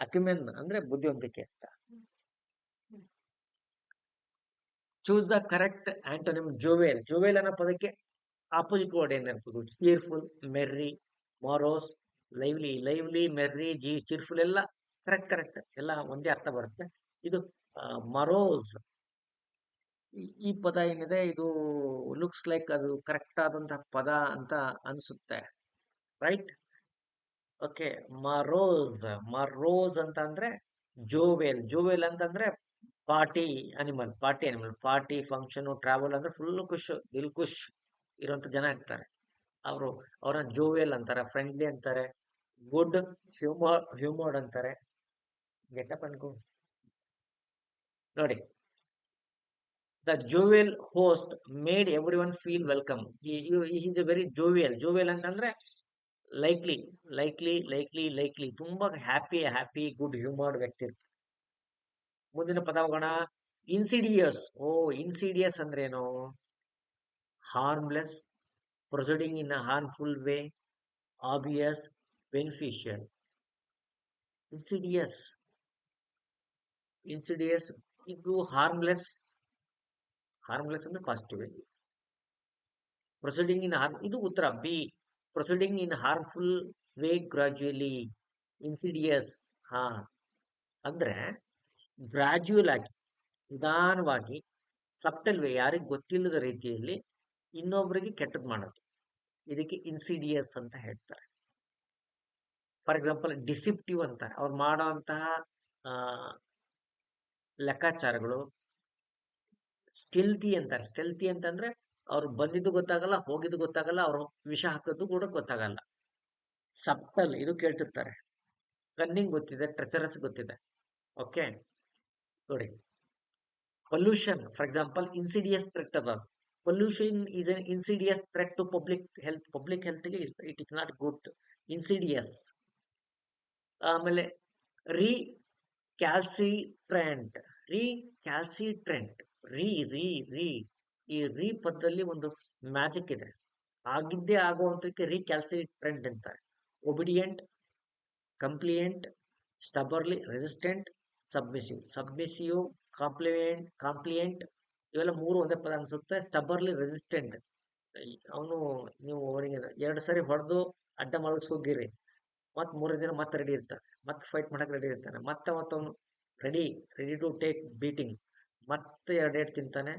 Speaker 1: ಅಕ್ಯುಮೆನ್ ಅಂದ್ರೆ ಬುದ್ಧಿವಂತಿಕೆ ಅಂತ. Choose the correct antonym. Jovial. Jovial ಅನ್ನೋ ಪದಕ್ಕೆ ಆಪೋಸಿಟ್ ವರ್ಡ್ ಏನಿರ್ಬೋದು? ಚೀರ್ಫುಲ್, ಮೆರ್ರಿ, ಮಾರೋಸ್, ಲೈವ್ಲಿ, ಮೆರ್ರಿ, ಚೀರ್ಫುಲ್ ಎಲ್ಲ ಕರೆಕ್ಟ್ ಎಲ್ಲ ಒಂದೇ ಅರ್ಥ ಬರುತ್ತೆ. ಇದು ಮರೋಸ್, ಈ ಪದ ಏನಿದೆ ಇದು ಲುಕ್ಸ್ ಲೈಕ್ ಅದು ಕರೆಕ್ಟ್ ಆದಂತಹ ಪದ ಅಂತ ಅನ್ಸುತ್ತೆ, ರೈಟ್? ಓಕೆ, ಮರೋಸ್ ಅಂತ ಅಂದ್ರೆ ಜೋವೆಲ್ ಅಂತಂದ್ರೆ party animal, party function, travel ಅಂದ್ರೆ ಫುಲ್ ಖುಷ್, ದಿಲ್ ಖುಷ್ ಇರುವಂತ ಜನ ಇರ್ತಾರೆ. ಅವ್ರನ್ನ ಜೋವೆಲ್ ಅಂತಾರೆ, ಫ್ರೆಂಡ್ಲಿ ಅಂತಾರೆ, ಗುಡ್ ಹ್ಯೂಮರ್ಡ್ ಅಂತಾರೆ. ಗೆಟಪ್ ಅನ್ಕೋ ನೋಡಿ, the jovial host made everyone feel welcome. Is a very jovial ಅಂತಂದ್ರೆ ಲೈಕ್ಲಿ ತುಂಬಾ ಹ್ಯಾಪಿ ಗುಡ್ ಹ್ಯೂಮರ್ಡ್ ವ್ಯಕ್ತಿ ಇರ್ತಾರೆ. ಮುಂದಿನ ಪದ ಹೋಗೋಣ. ಇನ್ಸಿಡಿಯಸ್. ಇನ್ಸಿಡಿಯಸ್ ಅಂದ್ರೆ ಏನು? ಹಾರ್ಮ್ಲೆಸ್, ಪ್ರೊಸೀಡಿಂಗ್ ಇನ್ ಅ ಹಾರ್ಮ್ಫುಲ್ ವೇ, ಆಬ್ವಿಯಸ್, ಬೆನಿಫಿಷಿಯಲ್. ಇನ್ಸಿಡಿಯಸ್ ಇದು ಹಾರ್ಮ್ಲೆಸ್ ಅಂದ್ರೆ ಪಾಸಿಟಿವ್. ಪ್ರೊಸೀಡಿಂಗ್ ಇನ್ ಇದು ಉತ್ತರ ಬಿ. ಪ್ರೊಸೀಡಿಂಗ್ ಇನ್ ಹಾರ್ಮ್ಫುಲ್ ವೇ ಗ್ರಾಜುಯಲಿ. ಇನ್ಸಿಡಿಯಸ್ ಅಂದ್ರೆ ಗ್ರಾಜುಯಲ್ ಆಗಿ, ನಿಧಾನವಾಗಿ, ಸಬ್ಟಲ್ ವೇ, ಯಾರಿಗೆ ಗೊತ್ತಿಲ್ಲದ ರೀತಿಯಲ್ಲಿ ಇನ್ನೊಬ್ಬರಿಗೆ ಕೆಟ್ಟದ್ ಮಾಡೋದು, ಇದಕ್ಕೆ ಇನ್ಸಿಡಿಯಸ್ ಅಂತ ಹೇಳ್ತಾರೆ. ಫಾರ್ ಎಕ್ಸಾಂಪಲ್ ಡಿಸಿಪ್ಟಿವ್ ಅಂತಾರೆ. ಅವ್ರು ಮಾಡುವಂತಹ ಲೆಕ್ಕಾಚಾರಗಳು. ಸ್ಟೆಲ್ತಿ ಅಂತಾರೆ. ಸ್ಟೆಲ್ತಿ ಅಂತಂದ್ರೆ ಅವ್ರು ಬಂದಿದ್ದು ಗೊತ್ತಾಗಲ್ಲ, ಹೋಗಿದ್ದು ಗೊತ್ತಾಗಲ್ಲ, ಅವ್ರು ವಿಷ ಹಾಕೋದು ಕೂಡ ಗೊತ್ತಾಗಲ್ಲ. ಸಬ್ಟಲ್ ಇದು ಕೇಳ್ತಿರ್ತಾರೆ. ಕನ್ನಿಂಗ್ ಗೊತ್ತಿದೆ, ಟ್ರೆಚರಸ್ ಗೊತ್ತಿದೆ. ಓಕೆ ನೋಡಿ, pollution for example insidious threat ಅದ. Pollution is an insidious threat to public health. Public health ಗೆ it is not good, insidious. ಆಮೇಲೆ ರೀಕ್ಯಾಲ್ಸಿಟ್ರೆಂಟ್. ರೀಕ್ಯಾಲ್ಸಿಟ್ರೆಂಟ್ ಈ ಪದದಲ್ಲಿ ಒಂದು ಮ್ಯಾಜಿಕ್ ಇದೆ. ಆಗಿದ್ದೇ ಆಗುವಂತಕ್ಕೆ ರೀಕ್ಯಾಲ್ಸಿಟ್ರೆಂಟ್ ಅಂತಾರೆ. ಒಬಿಡಿಯಂಟ್, ಕಂಪ್ಲಿಯಂಟ್, ಸ್ಟಬರ್ಲಿ, ರೆಸಿಸ್ಟೆಂಟ್, ಸಬ್ಮಿಸಿವ್, ಕಾಂಪ್ಲಿಯಂಟ್ ಇವೆಲ್ಲ ಮೂರು ಒಂದೇ ಪದ ಅನ್ಸುತ್ತೆ. ಸ್ಟಬರ್ಲಿ ರೆಸಿಸ್ಟೆಂಟ್, ನೀವು ಅವನಿಗೆ 2 ಸರಿ ಹೊಡೆದು ಅಡ್ಡ ಮಾಡಿಸ್ ಹೋಗಿರಿ, ಮತ್ 3 ದಿನ ಮತ್ತೆ ರೆಡಿ ಇರ್ತಾನೆ, ಮತ್ತೆ ಫೈಟ್ ಮಾಡಕ್ ರೆಡಿ ಇರ್ತಾನೆ, ಮತ್ತೆ ಅವನು ರೆಡಿ ಟು ಟೇಕ್ ಬೀಟಿಂಗ್, ಮತ್ತೆ 2 ಏಟ್ ತಿಂತಾನೆ,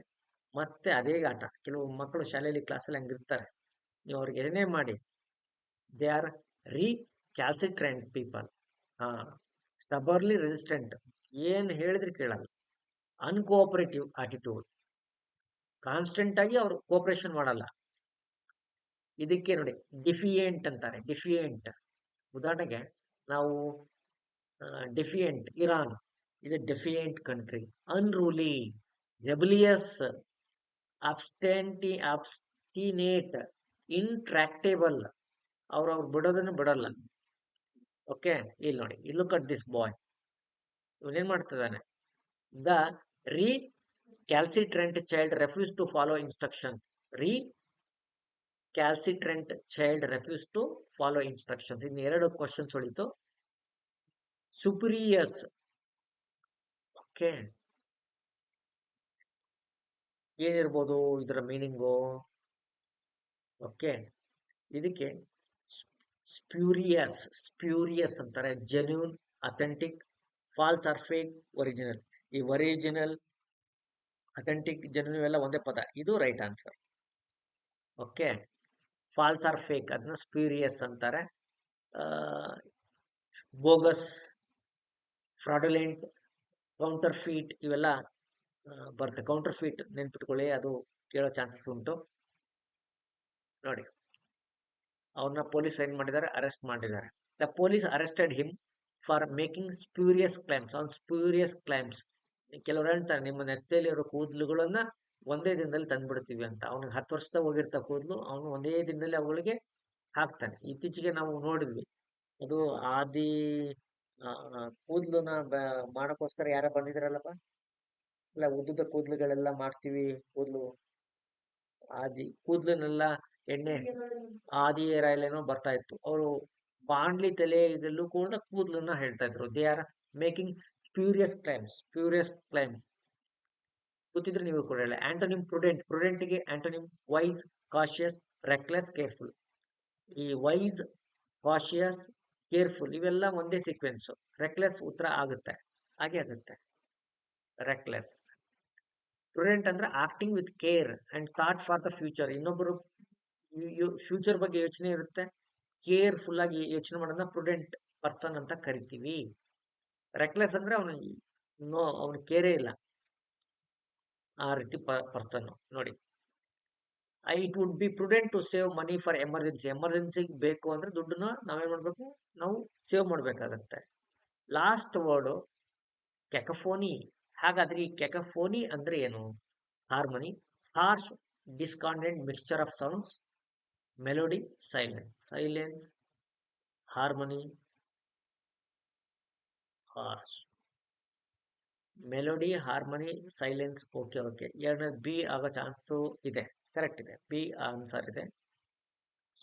Speaker 1: ಮತ್ತೆ ಅದೇ ಆಟ. ಕೆಲವು ಮಕ್ಕಳು ಶಾಲೆಯಲ್ಲಿ ಕ್ಲಾಸಲ್ಲಿ ಹಂಗಿರ್ತಾರೆ, ನೀವು ಅವ್ರಿಗೆ ಏನೇ ಮಾಡಿ, ದೇ ಆರ್ ರೀಕ್ಯಾಲ್ಸಿಟ್ರೆಂಟ್ ಪೀಪಲ್. ಸ್ಟಬರ್ಲಿ ರೆಸಿಸ್ಟೆಂಟ್, ಏನ್ ಹೇಳಿದ್ರೆ ಕೇಳಲ್ಲ. ಅನ್ಕೋಆಪರೇಟಿವ್ ಆಟಿಟ್ಯೂಡ್, ಕಾನ್ಸ್ಟೆಂಟ್ ಆಗಿ ಅವರು ಕೋಆಪರೇಷನ್ ಮಾಡಲ್ಲ. ಇದಕ್ಕೆ ನೋಡಿ ಡಿಫಿಯೆಂಟ್ ಅಂತಾರೆ. ಡಿಫಿಯೆಂಟ್ ಉದಾಹರಣೆಗೆ ನಾವು ಡಿಫಿಯೆಂಟ್ Iran is a defiant country. Unruly, rebellious, obstinate, intractable. ಅವ್ರು ಬಿಡೋದನ್ನು ಬಿಡಲ್ಲ. ಓಕೆ, ಇಲ್ಲಿ ನೋಡಿ, ಈ ಲುಕ್ ಅಟ್ ದಿಸ್ ಬಾಯ್. ಇವನೇನ್ ಮಾಡ್ತಿದ್ದಾನೆ? The recalcitrant child refused to follow instruction. Recalcitrant child refused to follow instructions. ಇನ್ನು ಎರಡು ಕ್ವಶನ್ಸ್ ಉಳಿತು. Superiors. ಓಕೆ, ಏನಿರ್ಬೋದು ಇದರ ಮೀನಿಂಗು? ಓಕೆ, ಇದಕ್ಕೆ ಸ್ಪ್ಯೂರಿಯಸ್ ಅಂತಾರೆ. Genuine, authentic, false or fake, original. ಈ ಒರಿಜಿನಲ್, ಅಥೆಂಟಿಕ್, ಜೆನ್ಯೂನ್ ಎಲ್ಲ ಒಂದೇ ಪದ. ಇದು right answer. Okay, false or fake ಅದನ್ನ ಸ್ಪ್ಯೂರಿಯಸ್ ಅಂತಾರೆ. ಬೋಗಸ್, ಫ್ರಾಡುಲೆಂಟ್, ಕೌಂಟರ್ ಫೀಟ್ ಇವೆಲ್ಲ ಬರುತ್ತೆ. ಕೌಂಟರ್ ಫೀಟ್ ನೆನ್ಪಿಟ್ಕೊಳ್ಳಿ, ಅದು ಕೇಳೋ ಚಾನ್ಸಸ್ ಉಂಟು. ನೋಡಿ, ಅವ್ರನ್ನ ಪೊಲೀಸ್ ಏನ್ ಮಾಡಿದ್ದಾರೆ? ಅರೆಸ್ಟ್ ಮಾಡಿದ್ದಾರೆ. The police arrested him for making spurious claims. On spurious claims. ಕೆಲವರು ಹೇಳ್ತಾರೆ ನಿಮ್ಮ ನೆತ್ತಿಯಲ್ಲಿರೋ ಕೂದಲುಗಳನ್ನ ಒಂದೇ ದಿನದಲ್ಲಿ ತಂದ್ಬಿಡ್ತೀವಿ ಅಂತ. ಅವನಿಗೆ 10 ವರ್ಷದಾಗ ಹೋಗಿರ್ತಾ ಕೂದಲು, ಅವನು ಒಂದೇ ದಿನದಲ್ಲಿ ಅವುಗಳಿಗೆ ಹಾಕ್ತಾನೆ. ಇತ್ತೀಚೆಗೆ ನಾವು ನೋಡಿದ್ವಿ, ಅದು ಆದಿ ಕೂದಲನ್ನ ಮಾಡಕ್ಕೋಸ್ಕರ ಯಾರ ಬಂದಿದ್ರಲ್ಲಪ್ಪ, ಇಲ್ಲ ಉದ್ದುದ ಕೂದಲುಗಳೆಲ್ಲ ಮಾಡ್ತೀವಿ, ಕೂದಲು ಆದಿ ಕೂದಲನ್ನೆಲ್ಲ ಎಣ್ಣೆ ಆದಿ ಏನೋ ಬರ್ತಾ ಇತ್ತು. ಅವರು ಬಾಂಡ್ಲಿ ತಲೆ ಇದೆಲ್ಲೂ ಕೂಡ ಕೂದಲನ್ನ ಹೇಳ್ತಾ ಇದ್ರು. They are making spurious claim. ಗೊತ್ತಿದ್ರೆ ನೀವು ಕೂಡ ಹೇಳಿ. Antonym prudent. ಪ್ರುಡೆಂಟ್ಗೆ antonym wise, cautious, reckless, careful. ಈ ವೈಸ್, ಕಾಶಿಯಸ್, ಕೇರ್ಫುಲ್ ಇವೆಲ್ಲ ಒಂದೇ ಸೀಕ್ವೆನ್ಸ್. ರೆಕ್ಲೆಸ್ ಉತ್ತರ ಆಗುತ್ತೆ, ಹಾಗೆ ಆಗುತ್ತೆ. ರೆಕ್ಲೆಸ್. ಪ್ರುಡೆಂಟ್ ಅಂದ್ರೆ acting with care and thought for the future. ಇನ್ನೊಬ್ಬರು ಫ್ಯೂಚರ್ ಬಗ್ಗೆ ಯೋಚನೆ ಇರುತ್ತೆ, ಕೇರ್ಫುಲ್ ಆಗಿ ಯೋಚನೆ ಮಾಡೋದನ್ನ ಪ್ರುಡೆಂಟ್ ಪರ್ಸನ್ ಅಂತ ಕರಿತೀವಿ. ರೆಕ್ಲೆಸ್ ಅಂದ್ರೆ ಅವನ ಕೇರೇ ಇಲ್ಲ, ಆ ರೀತಿ ಪರ್ಸನ್. ನೋಡಿ, it would be prudent to save money for emergency. ಎಮರ್ಜೆನ್ಸಿಗೆ ಬೇಕು ಅಂದ್ರೆ ದುಡ್ಡನ್ನ ನಾವೇನ್ ಮಾಡ್ಬೇಕು? ನಾವು ಸೇವ್ ಮಾಡ್ಬೇಕಾಗತ್ತೆ. Last word cacophony. ಹಾಗಾದ್ರೆ ಈ ಕೆಕಫೋನಿ ಅಂದ್ರೆ ಏನು? Harmony, harsh, discordant mixture of sounds, melody, silence, harmony, harsh. Melody, harmony, silence. Okay, ಎರಡನೇ ಬಿ ಆಗೋ ಚಾನ್ಸು ಇದೆ. ಕರೆಕ್ಟ್ ಇದೆ, ಬಿ ಆನ್ಸರ್ ಇದೆ.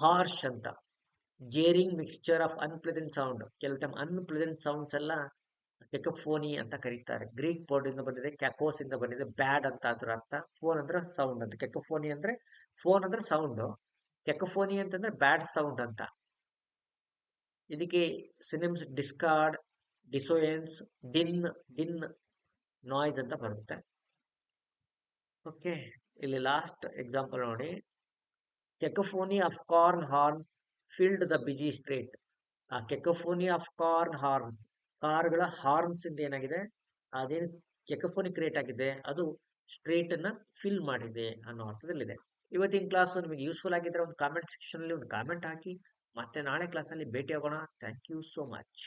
Speaker 1: ಹಾರ್ಶ್ ಅಂತ jarring mixture of unpleasant sound. ಕೆಲವು ಟೈಮ್ ಅನ್ಪ್ಲೆಸೆಂಟ್ ಸೌಂಡ್ಸ್ ಎಲ್ಲ ಕೆಕಫೋನಿ ಅಂತ ಕರೀತಾರೆ. ಗ್ರೀಕ್ ವರ್ಡ್ ಇಂದ ಬಂದಿದೆ, ಕ್ಯಾಕೋಸ್ ಇಂದ ಬಂದಿದೆ. ಬ್ಯಾಡ್ ಅಂತ ಅದ್ರ ಅರ್ಥ. ಫೋನ್ ಅಂದ್ರೆ ಸೌಂಡ್ ಅಂತ. ಕೆಕಫೋನಿ ಅಂದ್ರೆ ಫೋನ್ ಅಂದ್ರೆ ಸೌಂಡ್, ಕೆಕಫೋನಿ ಅಂತಂದ್ರೆ ಬ್ಯಾಡ್ ಸೌಂಡ್ ಅಂತ. ಇದಕ್ಕೆ ಸಿನಿಮ್ಸ್ ಡಿಸ್ಕಾರ್ಡ್, ಡಿಸೋಯೆನ್ಸ್, ಡಿನ್ ನಾಯ್ಸ್ ಅಂತ ಬರುತ್ತೆ. ಓಕೆ, ಇಲ್ಲಿ ಲಾಸ್ಟ್ ಎಕ್ಸಾಂಪಲ್ ನೋಡಿ. Cacophony of car horns filled the busy street. ಆ ಕೆಕಫೋನಿ ಆಫ್ ಕಾರ್ನ್ ಹಾರ್ನ್ಸ್, ಕಾರ್ಗಳ ಹಾರ್ನ್ಸ್ ಇಂದ ಏನಾಗಿದೆ, ಅದೇನು ಕೆಕಫೋನಿ ಕ್ರಿಯೇಟ್ ಆಗಿದೆ, ಅದು ಸ್ಟ್ರೀಟ್ ಅನ್ನ ಫಿಲ್ ಮಾಡಿದೆ ಅನ್ನೋ ಅರ್ಥದಲ್ಲಿದೆ. ಇವತ್ತಿನ ಕ್ಲಾಸ್ ನಿಮಗೆ ಯೂಸ್ಫುಲ್ ಆಗಿದ್ರೆ ಒಂದು ಕಾಮೆಂಟ್ ಸೆಕ್ಷನ್ ಅಲ್ಲಿ ಒಂದು ಕಾಮೆಂಟ್ ಹಾಕಿ. ಮತ್ತೆ ನಾಳೆ ಕ್ಲಾಸ್ ಅಲ್ಲಿ ಭೇಟಿ ಆಗೋಣ. Thank you so much.